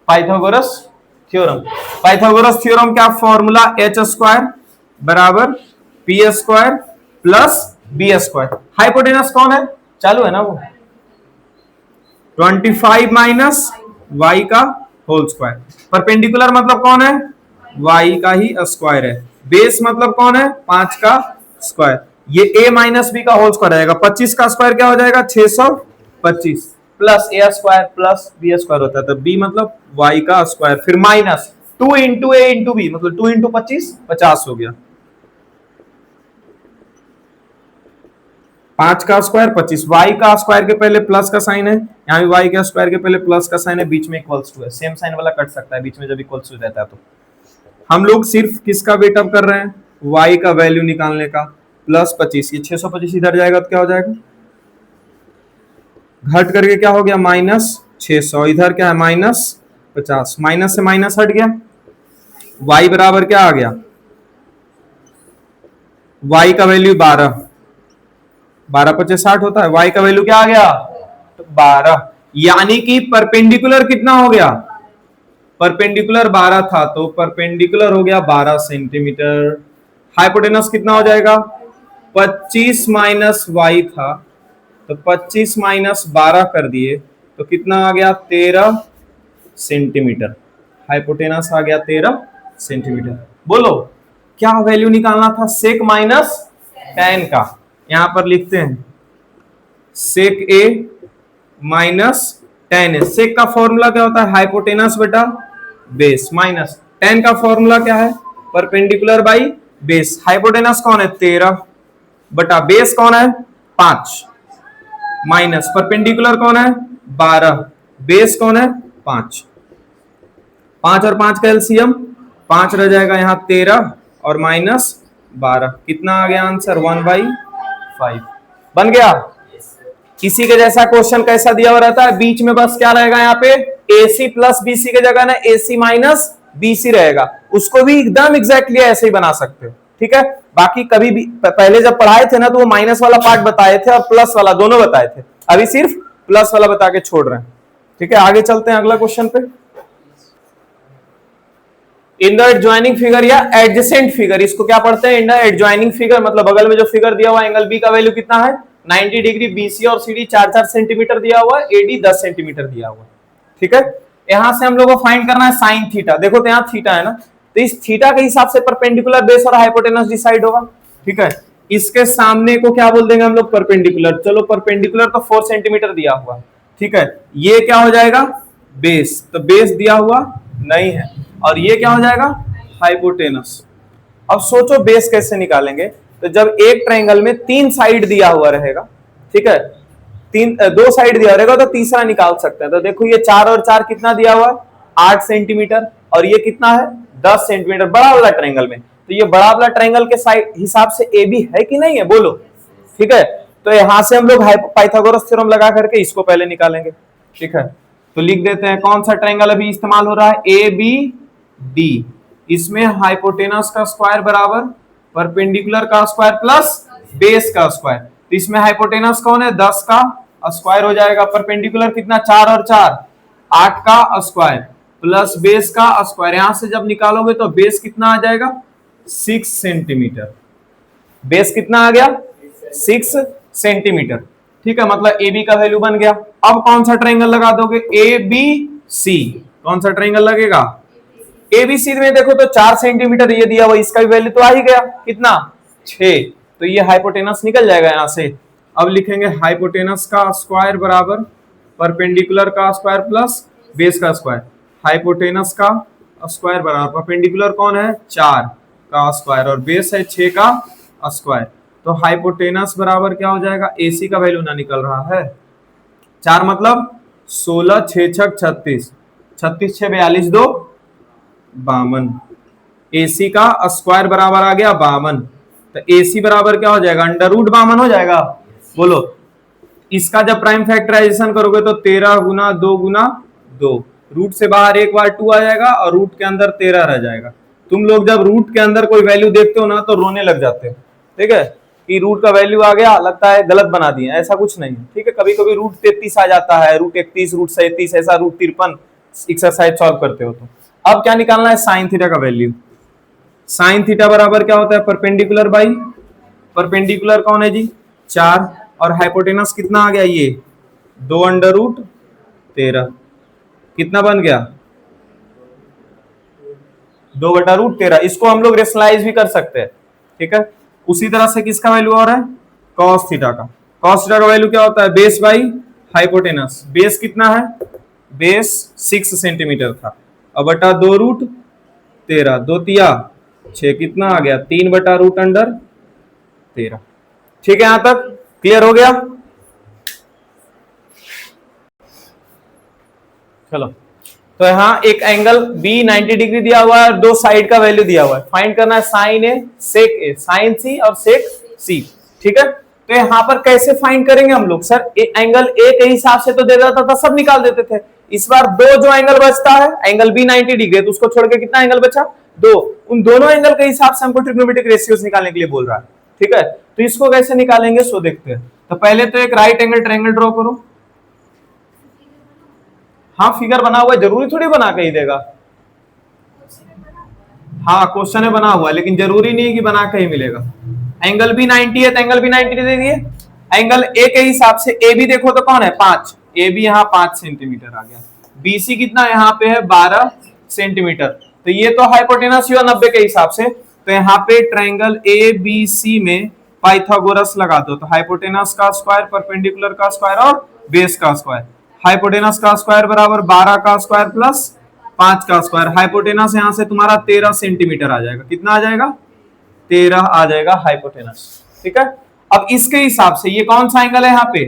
Pythagoras theorem. Pythagoras theorem क्या फॉर्मूला, एच स्क्वायर बराबर P square plus B square. Hypotenuse कौन है, चालू है ना वो, 25 माइनस वाई का होल स्क्वायर। परपेंडिकुलर मतलब कौन है, वाई का ही स्क्वायर है। बेस मतलब कौन है, 5 का स्क्वायर। ये a माइनस बी का होल स्क्वायर आएगा, 25 का स्क्वायर क्या हो जाएगा, 625 प्लस ए स्क्वायर प्लस बी स्क्वायर होता है, तो b मतलब y का स्क्वायर, फिर माइनस 2 इंटू ए इंटू बी, मतलब 2 इंटू 25 50 हो गया। 5 का स्क्वायर 25, y का स्क्वायर के पहले प्लस का साइन है, यहाँ भी y के स्क्वायर के पहले प्लस का साइन है, बीच में इक्वल्स टू है। सेम साइन वाला कट सकता है बीच में जब इक्वल्स टू रहता है। तो हम लोग सिर्फ किसका वेटअप कर रहे हैं, y का वैल्यू निकालने का। प्लस 25, ये 625 इधर जाएगा तो क्या हो जाएगा, घट करके क्या हो गया, माइनस 600। इधर क्या है, माइनस 50, माइनस से माइनस हट गया। y बराबर क्या आ गया, y का वैल्यू 12, 12 × 5 = 60 होता है। y का वैल्यू क्या आ गया, 12। यानी कि परपेंडिकुलर कितना हो गया, परपेंडिकुलर 12 था तो परपेंडिकुलर हो गया 12 सेंटीमीटर। हाइपोटेनस कितना हो जाएगा, 25 माइनस वाई था तो 25 माइनस 12 कर दिए तो कितना आ गया 13 सेंटीमीटर। हाइपोटेनस आ गया 13 सेंटीमीटर। बोलो क्या वैल्यू निकालना था, सेक माइनस टेन का। यहां पर लिखते हैं सेक ए माइनस टेन ए। सेक का फॉर्मूला क्या होता है, हाइपोटेनस बटा बेस, माइनस टेन का फॉर्मूला क्या है, परपेंडिकुलर बाई बेस। हाइपोटेनस कौन है 13 बटा बेस कौन है 5, माइनस परपेंडिकुलर कौन है 12, बेस कौन है 5। 5 और 5 का एलसीएम 5 रह जाएगा यहाँ 13 और माइनस 12, कितना आ गया आंसर 1/5 बन गया। किसी के जैसा क्वेश्चन कैसा दिया हुआ रहता है, बीच में बस क्या रहेगा यहाँ पे AC प्लस BC के जगह ना AC माइनस BC रहेगा, उसको भी एकदम एग्जैक्टली ऐसे ही बना सकते हो, ठीक है। बाकी कभी भी पहले जब पढ़ाए थे ना तो वो माइनस वाला पार्ट बताए थे और प्लस वाला दोनों बताए थे, अभी सिर्फ प्लस वाला बता के छोड़ रहे हैं, ठीक है। आगे चलते हैं अगला क्वेश्चन पे। इन द एडजॉइनिंग फिगर या एडजेसेंट फिगर, इसको क्या पढ़ते हैं, इन द एडजॉइनिंग फिगर मतलब बगल में जो फिगर दिया हुआ है, एंगल बी का वैल्यू कितना है 90 डिग्री, BC और CD 4-4 सेंटीमीटर दिया हुआ है, AD 10 सेंटीमीटर दिया हुआ है, ठीक है। यहां से हम लोग को फाइंड करना है साइन थीटा। देखो तो यहाँ थीटा है ना, तो इस थीटा के हिसाब से परपेंडिकुलर बेस और हाइपोटेनस डिसाइड होगा, ठीक है। इसके सामने को क्या बोल देंगे हम लोग परपेंडिकुलर, चलो परपेंडिकुलर तो 4 सेंटीमीटर दिया हुआ है, ठीक है। ये क्या हो जाएगा बेस, तो बेस दिया हुआ नहीं है, और ये क्या हो जाएगा हाइपोटेनस। अब सोचो बेस कैसे निकालेंगे, तो जब एक ट्रायंगल में 3 साइड दिया हुआ रहेगा, ठीक है, 2 साइड दिया रहेगा तो तीसरा निकाल सकते हैं। तो देखो ये 4 और 4 कितना दिया हुआ है 8 सेंटीमीटर, और ये कितना है 10 सेंटीमीटर बड़ा वाला ट्रायंगल में, तो ये बड़ा वाला ट्रायंगल के साइड हिसाब से AB है कि नहीं है बोलो, ठीक है। तो यहां से हम लोग पाइथागोरस थ्योरम लगा करके इसको पहले निकालेंगे, ठीक है। तो लिख देते हैं कौन सा ट्रायंगल अभी इस्तेमाल हो रहा है ABD, इसमें हाइपोटेनस का स्क्वायर बराबर परपेंडिकुलर का स्क्वायर प्लस बेस का स्क्वायर, तो इसमें हाइपोटेनस कौन है 10 का स्क्वायर हो जाएगा, परपेंडिकुलर कितना 4 और 4 8 का स्क्वायर प्लस बेस का स्क्वायर, यहां से जब निकालोगे तो बेस कितना आ जाएगा 6 सेंटीमीटर, बेस कितना आ गया 6 सेंटीमीटर, ठीक है। मतलब AB का वैल्यू बन गया। अब कौन सा ट्रायंगल लगा दोगे ABC, कौन सा ट्रायंगल लगेगा ABC में देखो तो 4 सेंटीमीटर ये दिया हुआ, इसका भी वैल्यू तो आ ही गया कितना 6, तो ये हाइपोटेनस निकल जाएगा यहां से। अब लिखेंगे हाइपोटेनस का स्क्वायर बराबर परपेंडिकुलर का स्क्वायर प्लस बेस का स्क्वायर, हाइपोटेनस का स्क्वायर बराबर परपेंडिकुलर कौन है 4 का स्क्वायर और बेस है 6 का स्क्वायर, तो हाइपोटेनस बराबर क्या हो जाएगा, AC का वैल्यू ना निकल रहा है 4 मतलब 16 6 6 36, 36 6 42 2 52, AC का स्क्वायर बराबर आ गया 52, तो AC बराबर क्या हो जाएगा अंडर रूट 52 हो जाएगा। बोलो इसका जब प्राइम फैक्टराइजेशन करोगे तो 13 गुना 2 गुना 2, रूट से बाहर एक बार 2 आ जाएगा और रूट के अंदर 13 रह जाएगा। तुम लोग जब रूट के अंदर कोई वैल्यू देखते हो ना तो रोने लग जाते हो, ठीक है, कि रूट का वैल्यू आ गया लगता है गलत बना दिए, ऐसा कुछ नहीं है, ठीक है। कभी कभी रूट 33 आ जाता है, रूट 31, रूट 37, ऐसा रूट 53 एक्सरसाइज सॉल्व करते हो तो। अब क्या निकालना है साइन थीटा का वैल्यू, साइन थीटा बराबर क्या होता है परपेंडिकुलर बाई परपेंडिकुलर कौन है जी 4 और हाइपोटेनस कितना आ गया ये 2 अंडर रूट 13, कितना बन गया 2 बटा रूट 13, इसको हम लोग रेशनलाइज भी कर सकते हैं, ठीक है। उसी तरह से किसका वैल्यू आ रहा है कॉस थीटा का, कॉस थीटा का वैल्यू क्या होता है बेस बाई हाइपोटेनस, बेस कितना है बेस 6 सेंटीमीटर था और बटा 2 रूट 13, 2 तिया 6, कितना आ गया 3 बटा रूट अंडर 13, ठीक है। यहां तक क्लियर हो गया। चलो तो यहाँ एक एंगल B 90 डिग्री दिया हुआ है और 2 साइड का वैल्यू दिया हुआ है, फाइंड करना है sine A sec A, sine C और सेक C, ठीक है। तो यहाँ पर कैसे फाइंड करेंगे हम लोग, सर एंगल A के हिसाब से तो दे देता था सब निकाल देते थे, इस बार 2 जो एंगल बचता है एंगल B 90 डिग्री तो उसको छोड़ के कितना एंगल बचा 2, उन दोनों एंगल के हिसाब से हमको ट्रिग्नोमेट्रिक रेशियोज निकालने के लिए बोल रहा है, ठीक है। तो इसको कैसे निकालेंगे सो देखते हैं। तो पहले तो एक राइट एंगल ट्रायंगल ड्रॉ करो, हाँ फिगर बना हुआ है, जरूरी थोड़ी बना के ही देगा। हाँ क्वेश्चन में बना हुआ है, लेकिन जरूरी नहीं है कि बना के ही मिलेगा। एंगल भी 90 है तो एंगल भी 90 दे दिए। एंगल ए के हिसाब से ए भी देखो तो कौन है 5, ए भी यहाँ 5 सेंटीमीटर आ गया। बीसी कितना यहाँ पे है 12 सेंटीमीटर। तो ये तो हाइपोटेनस हुआ 90 के हिसाब से। तो यहाँ पे ट्रायंगल ए बी सी में पाइथागोरस लगा दो। तो हाइपोटेनस का स्क्वायर, परपेंडिकुलर का स्क्वायर और बेस का स्क्वायर। हाइपोटेनस का स्क्वायर बराबर 12 का स्क्वायर प्लस 5 का स्क्वायर। हाइपोटेनस यहाँ से तुम्हारा 13 सेंटीमीटर आ जाएगा। कितना आ जाएगा 13 आ जाएगा हाइपोटेनस। ठीक है, अब इसके हिसाब से ये कौन सा एंगल है यहाँ पे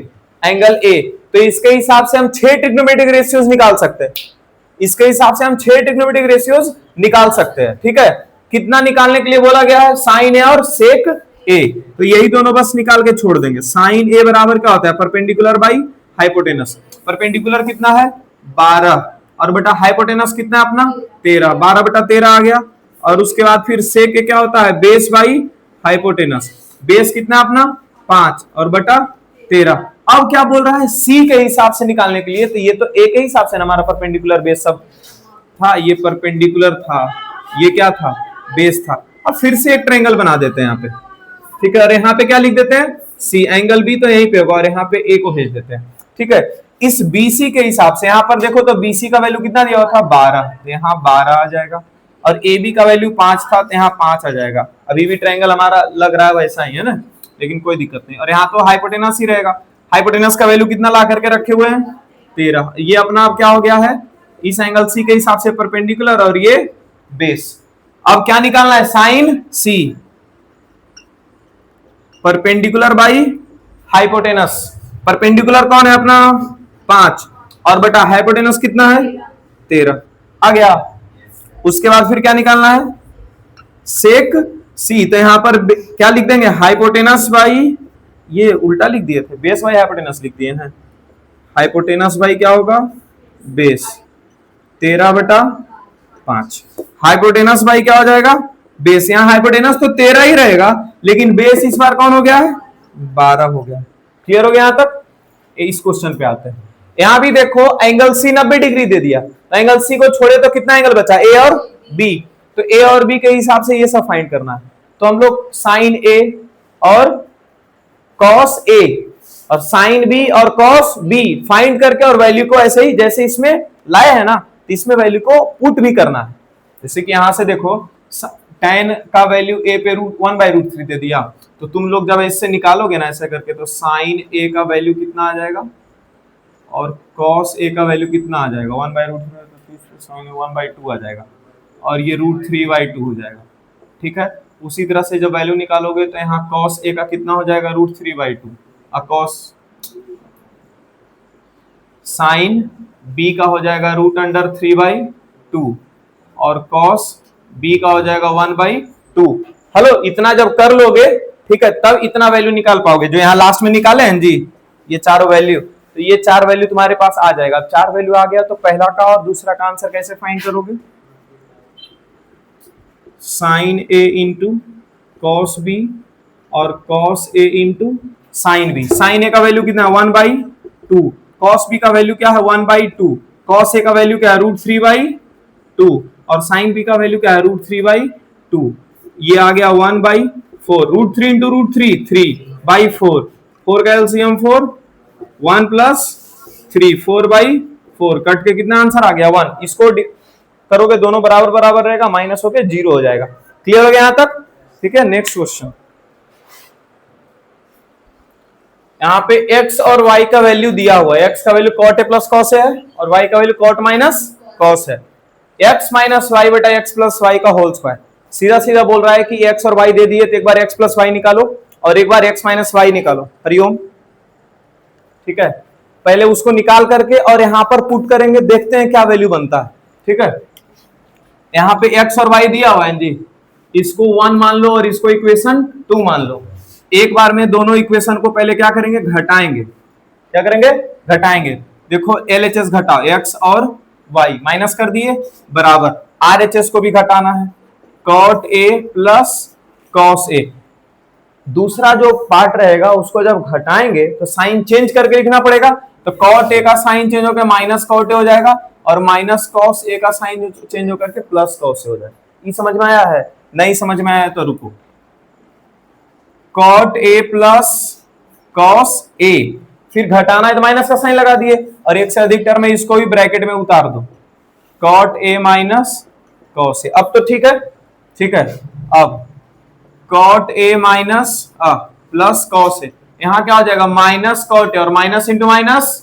एंगल ए। तो इसके हिसाब से हम 6 ट्रिग्नोमेट्रिक रेशियोज निकाल सकते हैं। इसके हिसाब से हम 6 ट्रिग्नोमेट्रिक रेशियोज निकाल सकते हैं। ठीक है, कितना निकालने के लिए बोला गया है साइन ए और सेक ए। तो यही दोनों बस निकाल के छोड़ देंगे। साइन ए बराबर क्या होता है परपेंडिकुलर बाई हाइपोटेनस। परपेंडिकुलर कितना है 12 और बटा हाइपोटेनस कितना है अपना 13, 12 बटा 13 आ गया। और उसके बाद फिर सेक क्या होता है बेस बाई हाइपोटेनस। बेस कितना अपना 5 और बटा 13। अब क्या बोल रहा है सी के हिसाब से निकालने के लिए। तो ये तो ए के हिसाब से हमारा परपेंडिकुलर बेस सब था, ये परपेंडिकुलर था, ये क्या था बेस था। अब फिर से एक ट्रायंगल बना देते हैं यहाँ पे। ठीक है, और यहाँ पे क्या लिख देते हैं सी, एंगल बी तो यहीं पे होगा और यहाँ पे ए को भेज देते हैं। ठीक है, इस बीसी के हिसाब से यहाँ पर देखो तो बीसी का वैल्यू कितना दिया हुआ था 12, तो यहाँ 12 आ जाएगा। और ए बी का वैल्यू 5 था तो यहाँ 5 आ जाएगा। अभी भी ट्रायंगल हमारा लग रहा है वैसा ही है ना, लेकिन कोई दिक्कत नहीं। और यहाँ तो हाइपोटेनस ही रहेगा। हाइपोटेनस का वैल्यू कितना ला करके रखे हुए हैं 13। ये अपना अब क्या हो गया है इस एंगल सी के हिसाब से परपेंडिकुलर और ये बेस। अब क्या निकालना है sine C perpendicular by hypotenuse. Perpendicular कौन है अपना 5 और बटा हाइपोटेनस कितना है 13 आ गया। उसके बाद फिर क्या निकालना है सेक सी। तो यहां पर क्या लिख देंगे हाइपोटेनस बाई, ये उल्टा लिख दिए थे, बेस बाई हाइपोटेनस लिख दिए हैं। हाइपोटेनस बाई क्या होगा बेस 13 बटा 5। हाइपोटेनस बाई क्या हो जाएगा बेस। यहाँ हाइपोटेनस तो 13 ही रहेगा लेकिन बेस इस बार कौन हो गया है 12 हो गया। क्लियर हो गया यहां तक। इस क्वेश्चन पे आते हैं। यहां भी देखो एंगल सी 90 डिग्री दे दिया, तो एंगल सी को छोड़े तो कितना एंगल बचा ए और बी। तो ए और बी के हिसाब से ये सब फाइंड करना है। तो हम लोग साइन ए और कॉस ए और साइन बी और कॉस बी फाइंड करके और वैल्यू को ऐसे ही जैसे इसमें लाए हैं ना, इसमें वैल्यू को पुट भी करना है। जैसे कि यहां से देखो tan का वैल्यू a पे √1/√3 दे दिया। तो तुम लोग जब इससे निकालोगे ना ऐसा करके तो साइन a का वैल्यू कितना आ जाएगा और cos a का वैल्यू कितना आ जाएगा 1/√3 साइन 1/2 आ जाएगा और ये √3/2 हो जाएगा। ठीक है, उसी तरह से जब वैल्यू निकालोगे तो यहाँ cos a का कितना हो जाएगा √3/2 और cos साइन b का हो जाएगा √3/2 और cos b का हो जाएगा 1/2। हेलो, इतना जब कर लोगे ठीक है तब इतना वैल्यू निकाल पाओगे जो यहाँ लास्ट में निकाले हैं जी, ये चारों वैल्यू। तो ये 4 वैल्यू तुम्हारे पास आ जाएगा। अब 4 वैल्यू आ गया तो पहला का और दूसरा का आंसर कैसे फाइंड करोगे sine a into cos B और cos a into sine B. Sine a का वैल्यू कितना है 1/2, कॉस b का वैल्यू क्या है 1/2, कॉस a का वैल्यू क्या है √3/2 और साइन बी का वैल्यू क्या है √3/2। ये आ गया 1/4, √3 इंटू √3 3/4, 4 का एलसीएम 4, 1 प्लस 3 4/4 कट के कितना आंसर आ गया 1। इसको करोगे दोनों बराबर बराबर रहेगा, माइनस होके 0 हो जाएगा। क्लियर हो गया यहां तक। ठीक है, नेक्स्ट क्वेश्चन। यहाँ पे x और y का वैल्यू दिया हुआ है। x का value cot a plus cos a है और y का वैल्यू cot माइनस cos है। x माइनस वाई बटा x प्लस वाई का होल स्क्वायर। सीधा सीधा बोल रहा है कि x और y दे दिए तो एक बार x प्लस वाई निकालो और एक बार x माइनस वाई निकालो। हरिओम। ठीक है, पहले उसको निकाल करके और यहाँ पर पुट करेंगे, देखते हैं क्या वैल्यू बनता है। ठीक है, यहाँ पे x और y दिया हुआ है जी, इसको 1 मान लो और इसको इक्वेशन 2 मान लो। एक बार में दोनों इक्वेशन को पहले क्या करेंगे घटाएंगे। क्या करेंगे घटाएंगे। देखो LHS घटाओ, x और y माइनस कर दिए बराबर RHS को भी घटाना है, cot a plus cos a। दूसरा जो पार्ट रहेगा उसको जब घटाएंगे तो साइन चेंज करके लिखना पड़ेगा, तो कॉट ए का साइन चेंज होकर माइनस कॉट ए हो जाएगा और माइनस कॉस ए का साइन चेंज होकर के प्लस कॉस ए हो जाएगा। ये समझ में आया है? नहीं समझ में आया तो रुको। कॉट ए प्लस कॉस ए, फिर घटाना है तो माइनस का साइन लगा दिए और एक से अधिक टर्म है इसको भी ब्रैकेट में उतार दो, cot A minus cos A. अब तो ठीक है, ठीक है। अब cot A minus plus cos A, यहां क्या हो जाएगा माइनस कॉट ए और minus into minus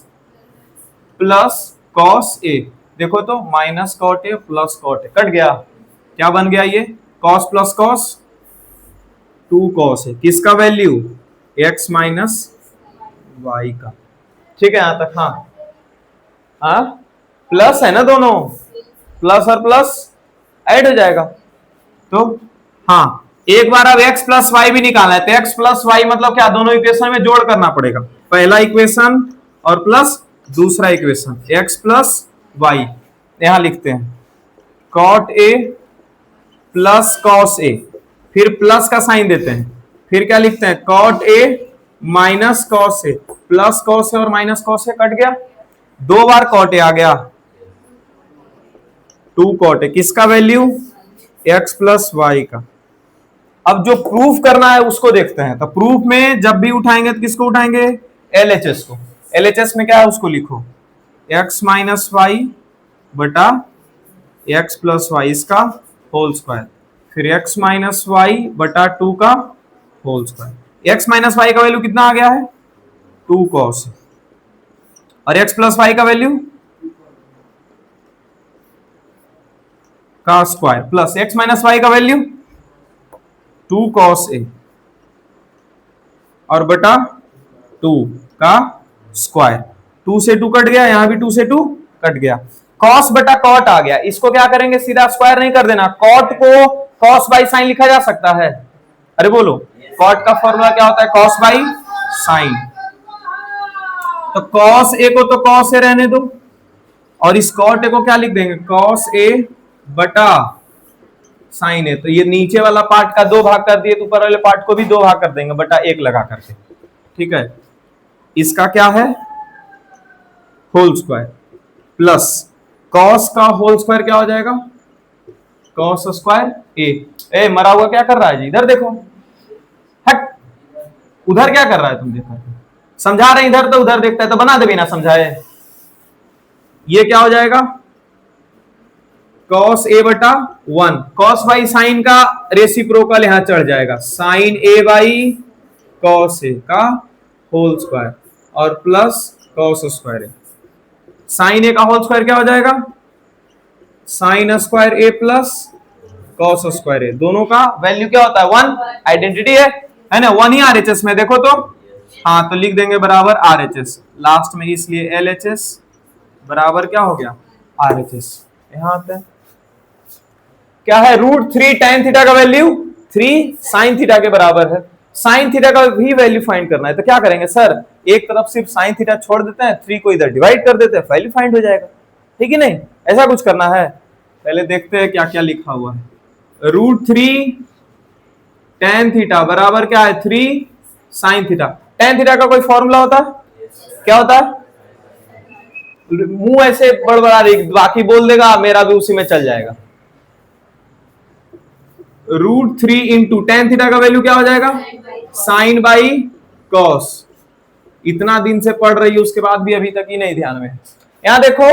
plus cos A. देखो तो minus cot A plus cot A cut गया, क्या बन गया ये कॉस प्लस कॉस 2 कॉस है, किसका वैल्यू x माइनस वाई का। ठीक है यहां तक? हाँ प्लस है ना, दोनों प्लस और प्लस ऐड हो जाएगा। तो हाँ एक बार अब x प्लस वाई भी निकालना है तो x प्लस वाई मतलब क्या, दोनों इक्वेशन में जोड़ करना पड़ेगा, पहला इक्वेशन और प्लस दूसरा इक्वेशन x प्लस वाई। यहां लिखते हैं कॉट ए प्लस कॉस ए, फिर प्लस का साइन देते हैं, फिर क्या लिखते हैं cot A minus cos A, plus cos A और माइनस कॉस ए कट गया, 2 बार कॉट ए आ गया 2 कॉट ए, किसका वैल्यू x प्लस वाई का। अब जो प्रूफ करना है उसको देखते हैं। तो प्रूफ में जब भी उठाएंगे तो किसको उठाएंगे LHS को। LHS में क्या है उसको लिखो x माइनस वाई बटा x प्लस वाई इसका होल स्क्वायर, फिर x माइनस वाई बटा 2 का whole square. x minus Y का वैल्यू कितना आ गया है 2 कॉस और x प्लस वाई का वैल्यू का square plus x minus Y का वैल्यू 2 कॉस ए और बटा 2 का स्क्वायर। 2 से 2 कट गया, यहां भी 2 से 2 कट गया, कॉस बटा कॉट आ गया। इसको क्या करेंगे सीधा स्क्वायर नहीं कर देना, कॉट को कॉस बाई साइन लिखा जा सकता है। अरे बोलो कॉट का फॉर्मूला क्या होता है कॉस बाई साइन। तो कॉस ए को तो कॉस ए रहने दो और इस कॉट ए को क्या लिख देंगे कॉस ए बटा साइन ए। तो ये नीचे वाला पार्ट का 2 भाग कर दिए तो ऊपर वाले पार्ट को भी 2 भाग कर देंगे बटा 1 लगा करके। ठीक है इसका क्या है होल स्क्वायर प्लस कॉस का होल स्क्वायर क्या हो जाएगा कॉस स्क्वायर ए मरा हुआ क्या कर रहा है जी, इधर देखो, हट उधर क्या कर रहा है तुम, देखो समझा रहे इधर तो उधर देखता है तो बना दे बिना समझाए। ये क्या हो जाएगा कॉस ए बटा 1, कॉस बाई साइन का रेसिप्रोकल यहां चढ़ जाएगा sign A by cos A का होल स्क्वायर और प्लस कॉस स्क्वायर ए। साइन ए का होल स्क्वायर क्या हो जाएगा साइन स्क्वायर ए प्लस कॉस स्क्वायर ए, दोनों का वैल्यू क्या होता है 1, आइडेंटिटी है ना 1 ही RHS में देखो तो। हाँ तो लिख देंगे बराबर RHS लास्ट में, इसलिए LHS बराबर क्या हो गया RHS। यहां आता है क्या है √3 tan थीटा का वैल्यू 3 sin थीटा के बराबर है। साइन थीटा का भी वैल्यू फाइंड करना है तो क्या करेंगे सर एक तरफ सिर्फ साइन थीटा छोड़ देते हैं, 3 को इधर डिवाइड कर देते हैं, वैल्यू फाइंड हो जाएगा। ठीक है नहीं ऐसा कुछ करना है। पहले देखते हैं क्या क्या लिखा हुआ है। √3 tan थीटा बराबर क्या है 3 sin थीटा। tan थीटा का कोई फॉर्मूला होता है क्या होता है, मुंह ऐसे बड़बड़ा रही बाकी बोल देगा मेरा भी उसी में चल जाएगा। √3 इंटू tan थीटा का वैल्यू क्या हो जाएगा साइन बाई कॉस। इतना दिन से पढ़ रही है उसके बाद भी अभी तक ही नहीं ध्यान में। यहां देखो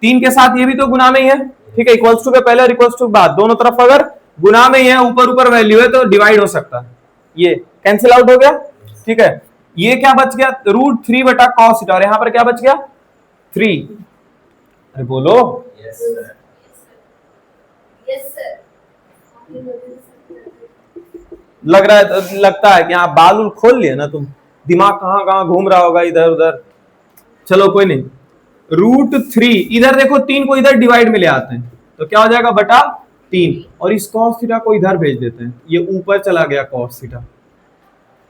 3 के साथ ये भी तो गुना में ही है। ठीक है इक्वल्स टू के पहले और इक्वल्स टू के बाद दोनों तरफ अगर गुना में ही है ऊपर ऊपर वैल्यू है तो डिवाइड हो सकता है, ये कैंसिल आउट हो गया। ठीक है ये क्या बच गया √3 बटा कॉस थीटा और यहां पर क्या बच गया 3। अरे बोलो लग रहा है लगता है कि हाँ बाल उल खोल लिया ना तुम, दिमाग कहां कहां घूम रहा होगा इधर उधर। चलो कोई नहीं, √3 इधर देखो 3 को इधर डिवाइड में ले आते हैं तो क्या हो जाएगा बटा 3 और इस cos थीटा को इधर भेज देते हैं, ये ऊपर चला गया cos थीटा।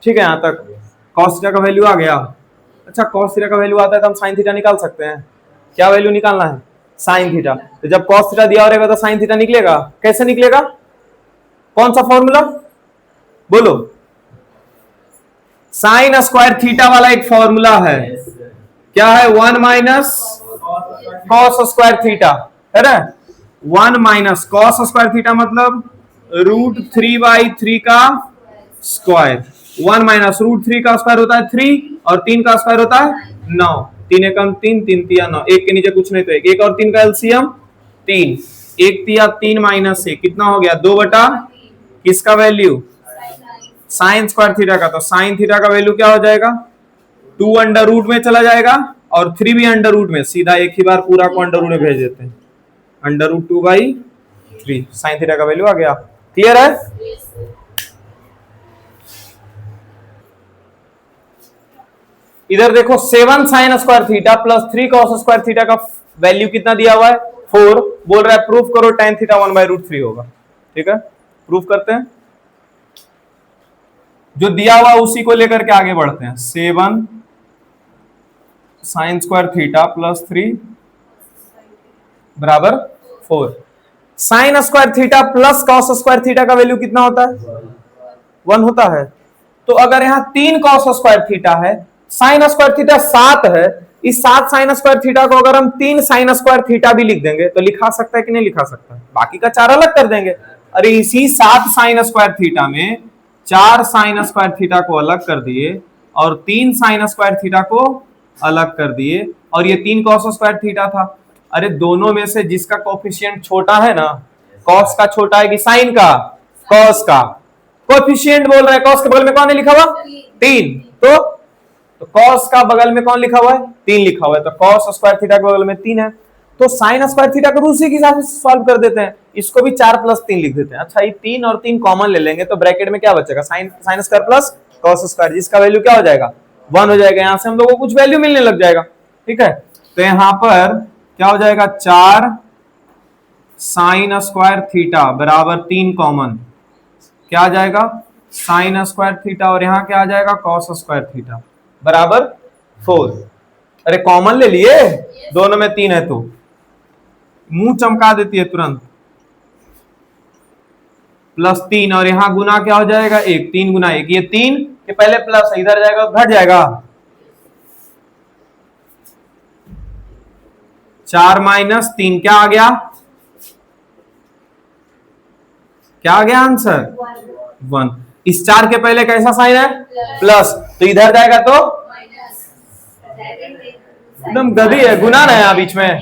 ठीक है यहां तक cos थीटा का वैल्यू आ गया। अच्छा cos थीटा का वैल्यू आता है तो हम sin थीटा निकाल सकते हैं। क्या वैल्यू निकालना है sin थीटा, तो जब cos थीटा दिया रहेगा तो sin थीटा निकलेगा। कैसे निकलेगा कौन सा फॉर्मूला बोलो, साइन स्क्वायर थीटा वाला एक फॉर्मूला है क्या है 1 माइनस कॉस स्क्वायर थीटा, है ना। 1 माइनस कॉस स्क्वायर थीटा मतलब √3/3 का स्क्वायर। 1 माइनस √3 का स्क्वायर होता है 3 और 3 का स्क्वायर होता है 9। 3 एकम 3, 3 तिया 9, एक के नीचे कुछ नहीं तो एक और 3 का एलसीएम 3, 1 तिया 3 माइनस 1 कितना हो गया 2 बटा किसका वैल्यू साइन स्क्वायर थीटा का। तो साइन थीटा का वैल्यू क्या हो जाएगा 2 अंडर रूट में चला जाएगा और 3 भी अंडर रूट में, सीधा एक ही बार पूरा को अंडर रूट में भेज देते हैं। √2/3 साइन थीटा का वैल्यू आ गया। क्लियर है। इधर देखो 7 sign square theta plus 3 cos square theta का वैल्यू कितना दिया हुआ है 4। बोल रहा है प्रूफ करो tan थीटा 1/√3 होगा। ठीक है, प्रूफ करते हैं। जो दिया हुआ उसी को लेकर के आगे बढ़ते हैं। 7 साइन स्क्वायर थीटा प्लस 3 बराबर 4। Sign square theta plus cos square theta का वैल्यू कितना होता है 1 होता है। तो अगर यहां 3 कॉस स्क्वायर थीटा है, साइन स्क्वायर थीटा 7 है, इस 7 साइन स्क्वायर थीटा को अगर हम 3 साइन स्क्वायर थीटा भी लिख देंगे तो लिखा सकता है कि नहीं लिखा सकता है, बाकी का 4 अलग कर देंगे। अरे इसी 7 साइन स्क्वायर थीटा में 4 साइन स्क्वायर थीटा को अलग कर दिए और 3 साइन स्क्वायर थीटा को अलग कर दिए और ये 3 कॉस स्क्वायर थीटा था। अरे दोनों में से जिसका कोफिशिएंट छोटा है ना, कॉस का छोटा है कि साइन का, कॉस का कोफिशिएंट बोल रहा है। कॉस के बगल में कौन है लिखा हुआ 3, तो कॉस का बगल में कौन लिखा हुआ है 3 लिखा हुआ है, तो कॉस स्क्वायर थीटा के बगल में 3 है। तो साइन स्क्वायर थीटा को उसी के हिसाब से सॉल्व कर देते हैं, इसको भी 4 + 3 लिख देते हैं। अच्छा ये 3 और 3 कॉमन ले लेंगे तो ब्रैकेट में क्या बचेगा sine square plus cos square, जिसका वैल्यू क्या हो जाएगा 1 हो जाएगा। यहां से हम लोगों को कुछ वैल्यू मिलने लग जाएगा। ठीक है, तो यहां पर क्या हो जाएगा 4 साइन स्क्वायर थीटा बराबर 3 कॉमन, क्या आ जाएगा साइन स्क्वायर थीटा और यहां क्या आ जाएगा कॉस स्क्वायर थीटा बराबर 4। अरे कॉमन ले लिए, दोनों में 3 है तो मुंह चमका देती है तुरंत। +3 और यहां गुना क्या हो जाएगा 1, 3 गुना 1, ये 3 के पहले प्लस इधर जाएगा घट जाएगा 4 - 3 क्या आ गया, क्या आ गया आंसर 1। इस 4 के पहले कैसा साइन है प्लस, तो इधर जाएगा तो एकदम गधी है, गुना ना है बीच में।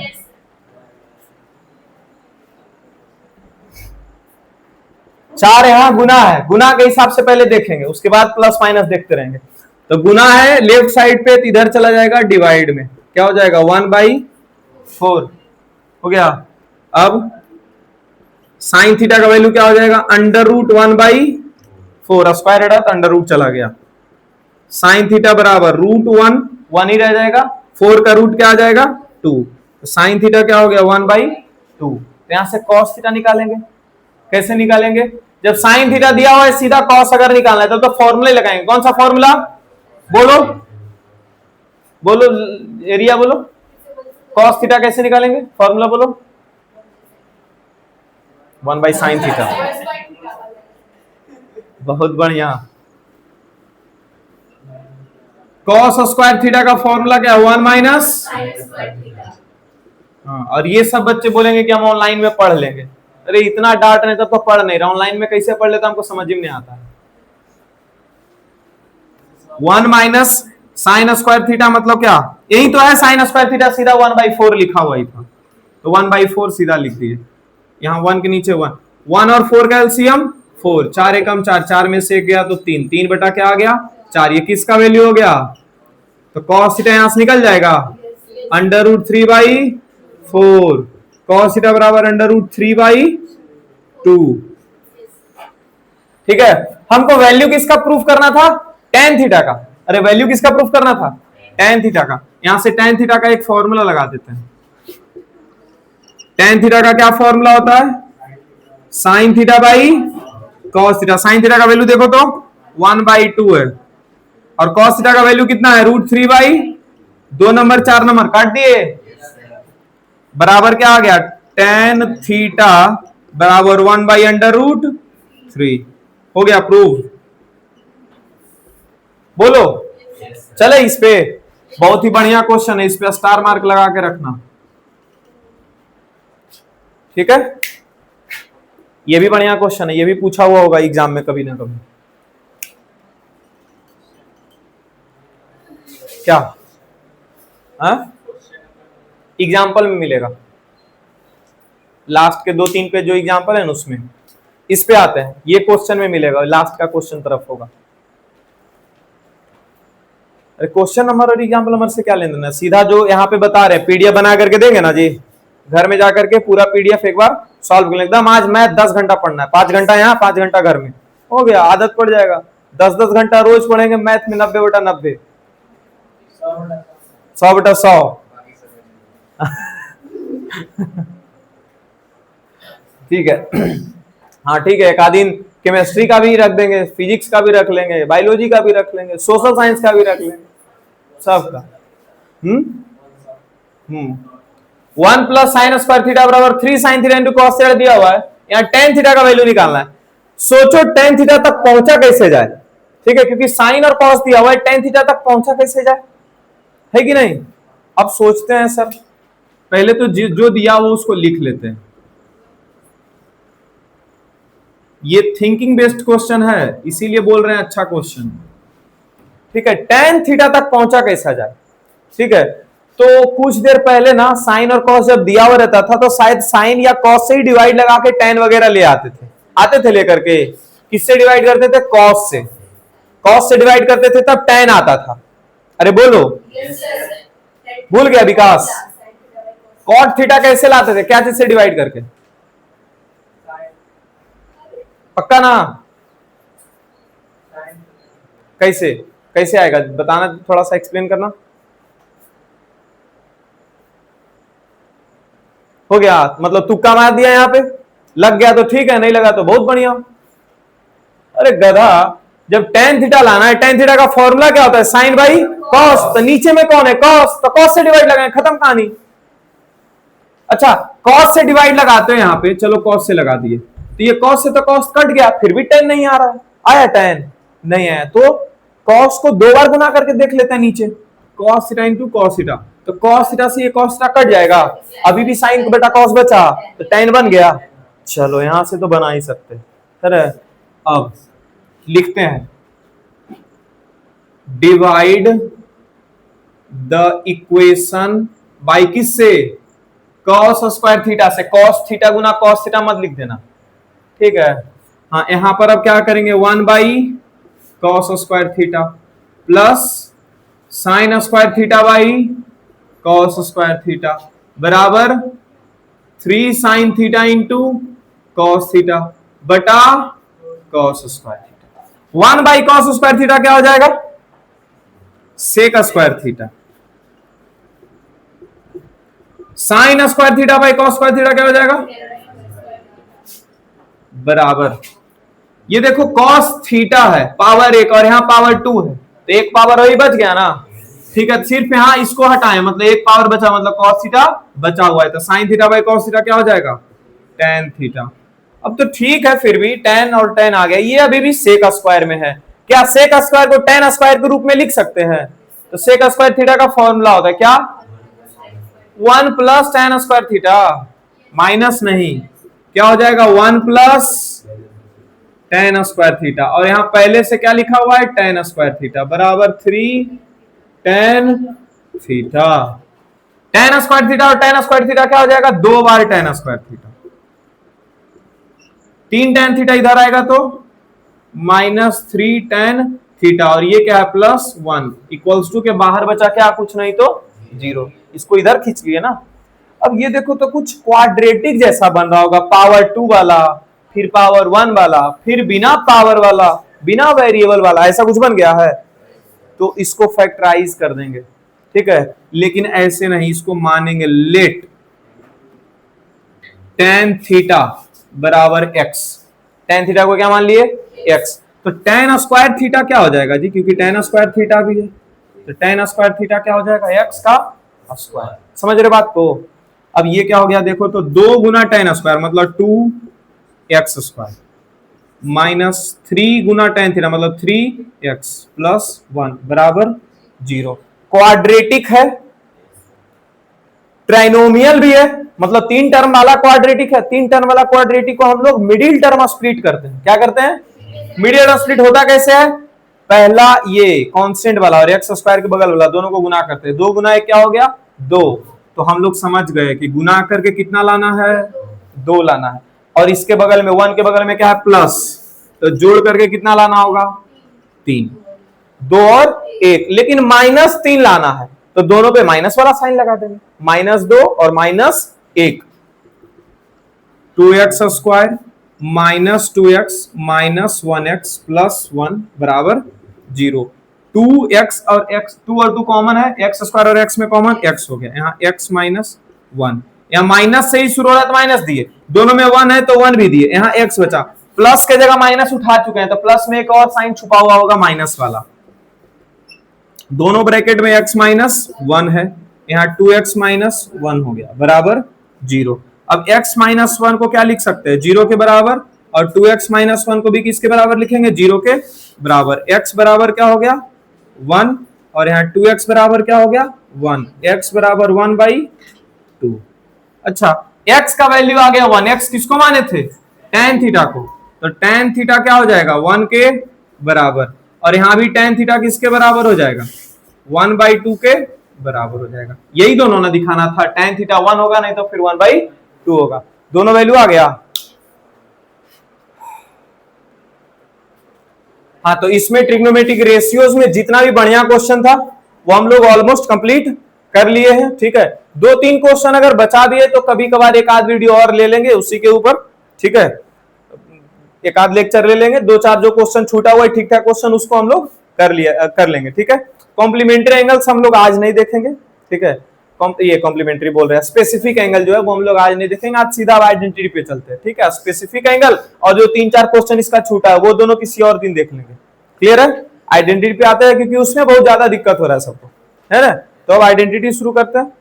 चार यहां गुना है, गुना के हिसाब से पहले देखेंगे उसके बाद प्लस माइनस देखते रहेंगे। तो गुना है लेफ्ट साइड पे, इधर चला जाएगा डिवाइड में, क्या हो जाएगा 1/4 हो गया। अब साइन थीटा का वैल्यू क्या हो जाएगा √1/4, स्क्वायर हटा तो अंडर रूट चला गया। साइन थीटा बराबर √1, 1 ही रह जाएगा, 4 का रूट क्या आ जाएगा 2, तो साइन थीटा क्या हो गया 1/2। तो यहां से कॉस थीटा निकालेंगे। कैसे निकालेंगे, जब साइन थीटा दिया हुआ है सीधा कॉस अगर निकालना है तो फॉर्मूला लगाएंगे। कौन सा फॉर्मूला बोलो, बोलो एरिया बोलो, कॉस थीटा कैसे निकालेंगे फॉर्मूला बोलो 1/sin थीटा। बहुत बढ़िया, कॉस स्क्वायर थीटा का फॉर्मूला क्या 1 - और ये सब बच्चे बोलेंगे कि हम ऑनलाइन में पढ़ लेंगे। अरे इतना डांट नहीं तो पढ़ नहीं रहा, ऑनलाइन में कैसे पढ़ लेता हमको समझ में नहीं आता। 1 - साइन स्क्वायर थीटा मतलब क्या, यही तो है साइन स्क्वायर थीटा, सीधा 1/4 लिखा हुआ ही था तो 1/4 सीधा लिख दिए। यहाँ 1 के नीचे 1, 1 और 4 का एलसीएम 4, 4 एकम 4, 4 में से 1 गया तो 3, 3 बटा क्या आ गया 4, ये किसका वैल्यू हो गया, तो कॉस थीटा यहां से निकल जाएगा √3/4, कॉस थीटा बराबर √3/2। ठीक है, हमको वैल्यू किसका प्रूफ करना था tan थीटा का। अरे वैल्यू किसका प्रूफ करना था tan थीटा का। यहां से tan थीटा का एक फॉर्मूला लगा देते हैं। tan थीटा का क्या फॉर्मूला होता है sine theta by cos theta. Sign theta का वैल्यू देखो तो 1/2 है और कॉस थीटा का वैल्यू कितना है √3/2 नंबर 4 नंबर काट दिए, बराबर क्या आ गया tan थीटा बराबर 1/√3 हो गया प्रूफ। बोलो चले इस पे, बहुत ही बढ़िया क्वेश्चन है, इस पे स्टार मार्क लगा के रखना, ठीक है। ये भी बढ़िया क्वेश्चन है, ये भी पूछा हुआ होगा एग्जाम में कभी ना कभी। क्या एग्जाम्पल में मिलेगा, लास्ट के 2-3 पे जो एग्जाम्पल है ना उसमें, इस पे आते हैं, ये क्वेश्चन में मिलेगा, लास्ट का क्वेश्चन तरफ होगा। क्वेश्चन नंबर और एग्जाम्पल नंबर से क्या लेना देना, सीधा जो यहाँ पे बता रहे हैं पीडीएफ बना करके देंगे ना जी, घर में जाकर के पूरा पीडीएफ एक बार सॉल्व कर एकदम। आज मैथ 10 घंटा पढ़ना है, 5 घंटा यहाँ 5 घंटा घर में, हो गया, आदत पड़ जाएगा। 10-10 घंटा रोज पढ़ेंगे मैथ में, 90/90, 100/100। ठीक है, हाँ ठीक है, एक आध दिन केमिस्ट्री का भी रख देंगे, फिजिक्स का भी रख लेंगे, बायोलॉजी का भी रख लेंगे, सोशल साइंस का भी रख लेंगे, सबका। 1 + sin² थीटा बराबर 3 sin theta into cos theta दिया हुआ है, यहाँ tan थीटा का वैल्यू निकालना है। सोचो tan थीटा तक पहुंचा कैसे जाए, ठीक है, क्योंकि साइन और cos दिया हुआ है, tan थीटा तक पहुंचा कैसे जाए, है कि नहीं। अब सोचते हैं सर, पहले तो जो दिया वो उसको लिख लेते हैं, ये थिंकिंग बेस्ड क्वेश्चन है, इसीलिए बोल रहे हैं अच्छा क्वेश्चन, ठीक है। tan थीटा तक पहुंचा कैसा जाए, ठीक है। तो कुछ देर पहले ना साइन और cos जब दिया हुआ रहता था तो शायद साइन या cos से ही डिवाइड लगा के tan वगैरह ले आते थे लेकर के। किससे डिवाइड करते थे, cos से डिवाइड करते थे, तब tan आता था। अरे बोलो, भूल गया विकास, cot थीटा कैसे लाते थे, क्या चीज से डिवाइड करके, पक्का ना, कैसे कैसे आएगा बताना, थोड़ा सा एक्सप्लेन करना। हो गया, मतलब तुक्का मार दिया, यहाँ पे लग गया तो ठीक है, नहीं लगा तो बहुत बढ़िया। अरे गधा, जब tan थीटा लाना है, tan थीटा का फॉर्मूला क्या होता है, साइन बाई cos, तो नीचे में कौन है cos, तो cos से डिवाइड लगाए, खत्म कहानी। अच्छा, cos से डिवाइड लगाते हैं यहाँ पे, चलो cos से लगा दिए, तो ये cos से तो cos कट गया, फिर भी tan नहीं आ रहा है, आया tan नहीं आया, तो cos को 2 बार गुना करके देख लेते हैं नीचे, cos theta into cos theta, तो cos थीटा से ये cos थीटा कट जाएगा, अभी भी sin बटा cos बचा, तो tan बन गया। चलो यहां से तो बना ही सकते सर। अब लिखते हैं, डिवाइड द इक्वेशन बाई किससे, cos² थीटा से, cos थीटा गुना cos थीटा मत लिख देना, ठीक है। हाँ, यहां पर अब क्या करेंगे, 1/cos² theta plus sin² theta by cos² theta बराबर 3 sin theta into cos theta बटा cos² थीटा। 1/cos² थीटा क्या हो जाएगा, sec² theta, sin² theta by cos² theta क्या हो जाएगा, बराबर, ये देखो cos थीटा है पावर 1 और यहाँ पावर 2 है, तो एक पावर वही बच गया ना, ठीक है। सिर्फ यहाँ इसको हटाएं, मतलब एक पावर बचा, मतलब cos थीटा बचा हुआ है, तो sin theta by cos theta क्या हो जाएगा, tan थीटा। अब तो ठीक है, फिर भी tan और tan आ गया, ये अभी भी sec² में है, क्या sec² को tan² के रूप में लिख सकते हैं, तो sec² थीटा का फॉर्मूला होता है क्या, 1 + tan² थीटा, माइनस नहीं, क्या हो जाएगा 1 + tan² थीटा, और यहां पहले से क्या लिखा हुआ है, tan² थीटा बराबर 3 tan थीटा। tan² थीटा और tan² थीटा क्या हो जाएगा, 2 बार tan² थीटा, 3 tan थीटा इधर आएगा तो -3 tan थीटा, और ये क्या है +1 इक्वल्स टू के बाहर बचा क्या, कुछ नहीं तो 0, इसको इधर खींच लिए ना। अब ये देखो तो कुछ क्वाड्रेटिक जैसा बन रहा होगा, पावर 2 वाला, फिर पावर 1 वाला, फिर बिना पावर वाला, बिना वेरिएबल वाला, ऐसा कुछ बन गया है, तो इसको फैक्टराइज कर देंगे, ठीक है। लेकिन ऐसे नहीं, इसको मानेंगे लेट tan थीटा बराबर x, tan थीटा को क्या मान लिए x, तो tan² थीटा क्या हो जाएगा जी, क्योंकि tan² थीटा भी है, तो tan² थीटा क्या हो जाएगा, x का स्क्वायर, समझ रहे बात को। अब ये क्या हो गया, देखो तो 2 गुना tan² मतलब 2x² -3 गुना tan थीटा मतलब 3x + 1 बराबर 0। क्वाड्रेटिक है, ट्राइनोमियल भी है, मतलब 3 टर्म वाला क्वाड्रेटिक है। 3 टर्म वाला क्वाड्रेटिक को हम लोग मिडिल टर्म स्प्लिट करते हैं। क्या करते हैं? मिडिल टर्म स्प्लिट होता कैसे है? पहला ये कांस्टेंट वाला और एक्स स्क्वायर के बगल वाला दोनों को गुना करते हैं। 2 गुना 1 क्या हो गया? 2। तो हम लोग समझ गए कि गुना करके कितना लाना है? 2 लाना है। और इसके बगल में 1 के बगल में क्या है? प्लस, तो जोड़ करके कितना लाना होगा? 3। 2 और 1, लेकिन -3 लाना है तो दोनों पे माइनस वाला साइन लगा देंगे। -2 और -1, 2x square -2x -1x plus 1 बराबर 0। 2x और x, 2 और 2 कॉमन है, x स्क्वायर और x में कॉमन x हो गया। यहाँ x -1, यहाँ माइनस से ही शुरू हो रहा है तो माइनस दिए, दोनों में 1 है तो 1 भी दिए। यहाँ x बचा, प्लस के जगह माइनस उठा चुके हैं तो प्लस में एक और साइन छुपा हुआ होगा माइनस वाला। दोनों ब्रैकेट में x -1 है, यहाँ 2x -1 हो गया बराबर 0। अब x -1 को क्या लिख सकते हैं? 0 के बराबर, और 2x -1 को भी किसके बराबर लिखेंगे? 0 के बराबर। x बराबर क्या हो गया? 1, और यहाँ 2x बराबर क्या हो गया? 1। x बराबर 1/2। अच्छा, x का वैल्यू आ गया 1। x किसको माने थे? tan थीटा को, तो tan थीटा क्या हो जाएगा? 1 के बराबर। और यहां भी tan थीटा किसके बराबर हो जाएगा? 1/2 के बराबर हो जाएगा। यही दोनों ने दिखाना था, tan थीटा 1 होगा, नहीं तो फिर 1/2 होगा। दोनों वैल्यू आ गया। हाँ, तो इसमें ट्रिग्नोमेट्रिक रेशियोज में जितना भी बढ़िया क्वेश्चन था वो हम लोग ऑलमोस्ट कंप्लीट कर लिए हैं। ठीक है, 2-3 क्वेश्चन अगर बचा दिए तो कभी कभार एक आध वीडियो और ले लेंगे उसी के ऊपर। ठीक है, एक आध लेक्चर ले लेंगे। 2-4 जो क्वेश्चन छूटा हुआ है ठीक ठाक क्वेश्चन, उसको हम लोग कर लेंगे। ठीक है, कॉम्प्लीमेंट्री एंगल्स हम लोग आज नहीं देखेंगे। ठीक है, ये कॉम्प्लीमेंट्री बोल रहे हैं, स्पेसिफिक एंगल जो है वो हम लोग आज नहीं देखेंगे। आज सीधा आइडेंटिटी पे चलते हैं। ठीक है, स्पेसिफिक एंगल और जो 3-4 क्वेश्चन इसका छूटा है वो दोनों किसी और दिन देख लेंगे। क्लियर है? आइडेंटिटी पे आते हैं क्योंकि उसमें बहुत ज्यादा दिक्कत हो रहा है सबको, है ना। तो अब आइडेंटिटी शुरू करते हैं।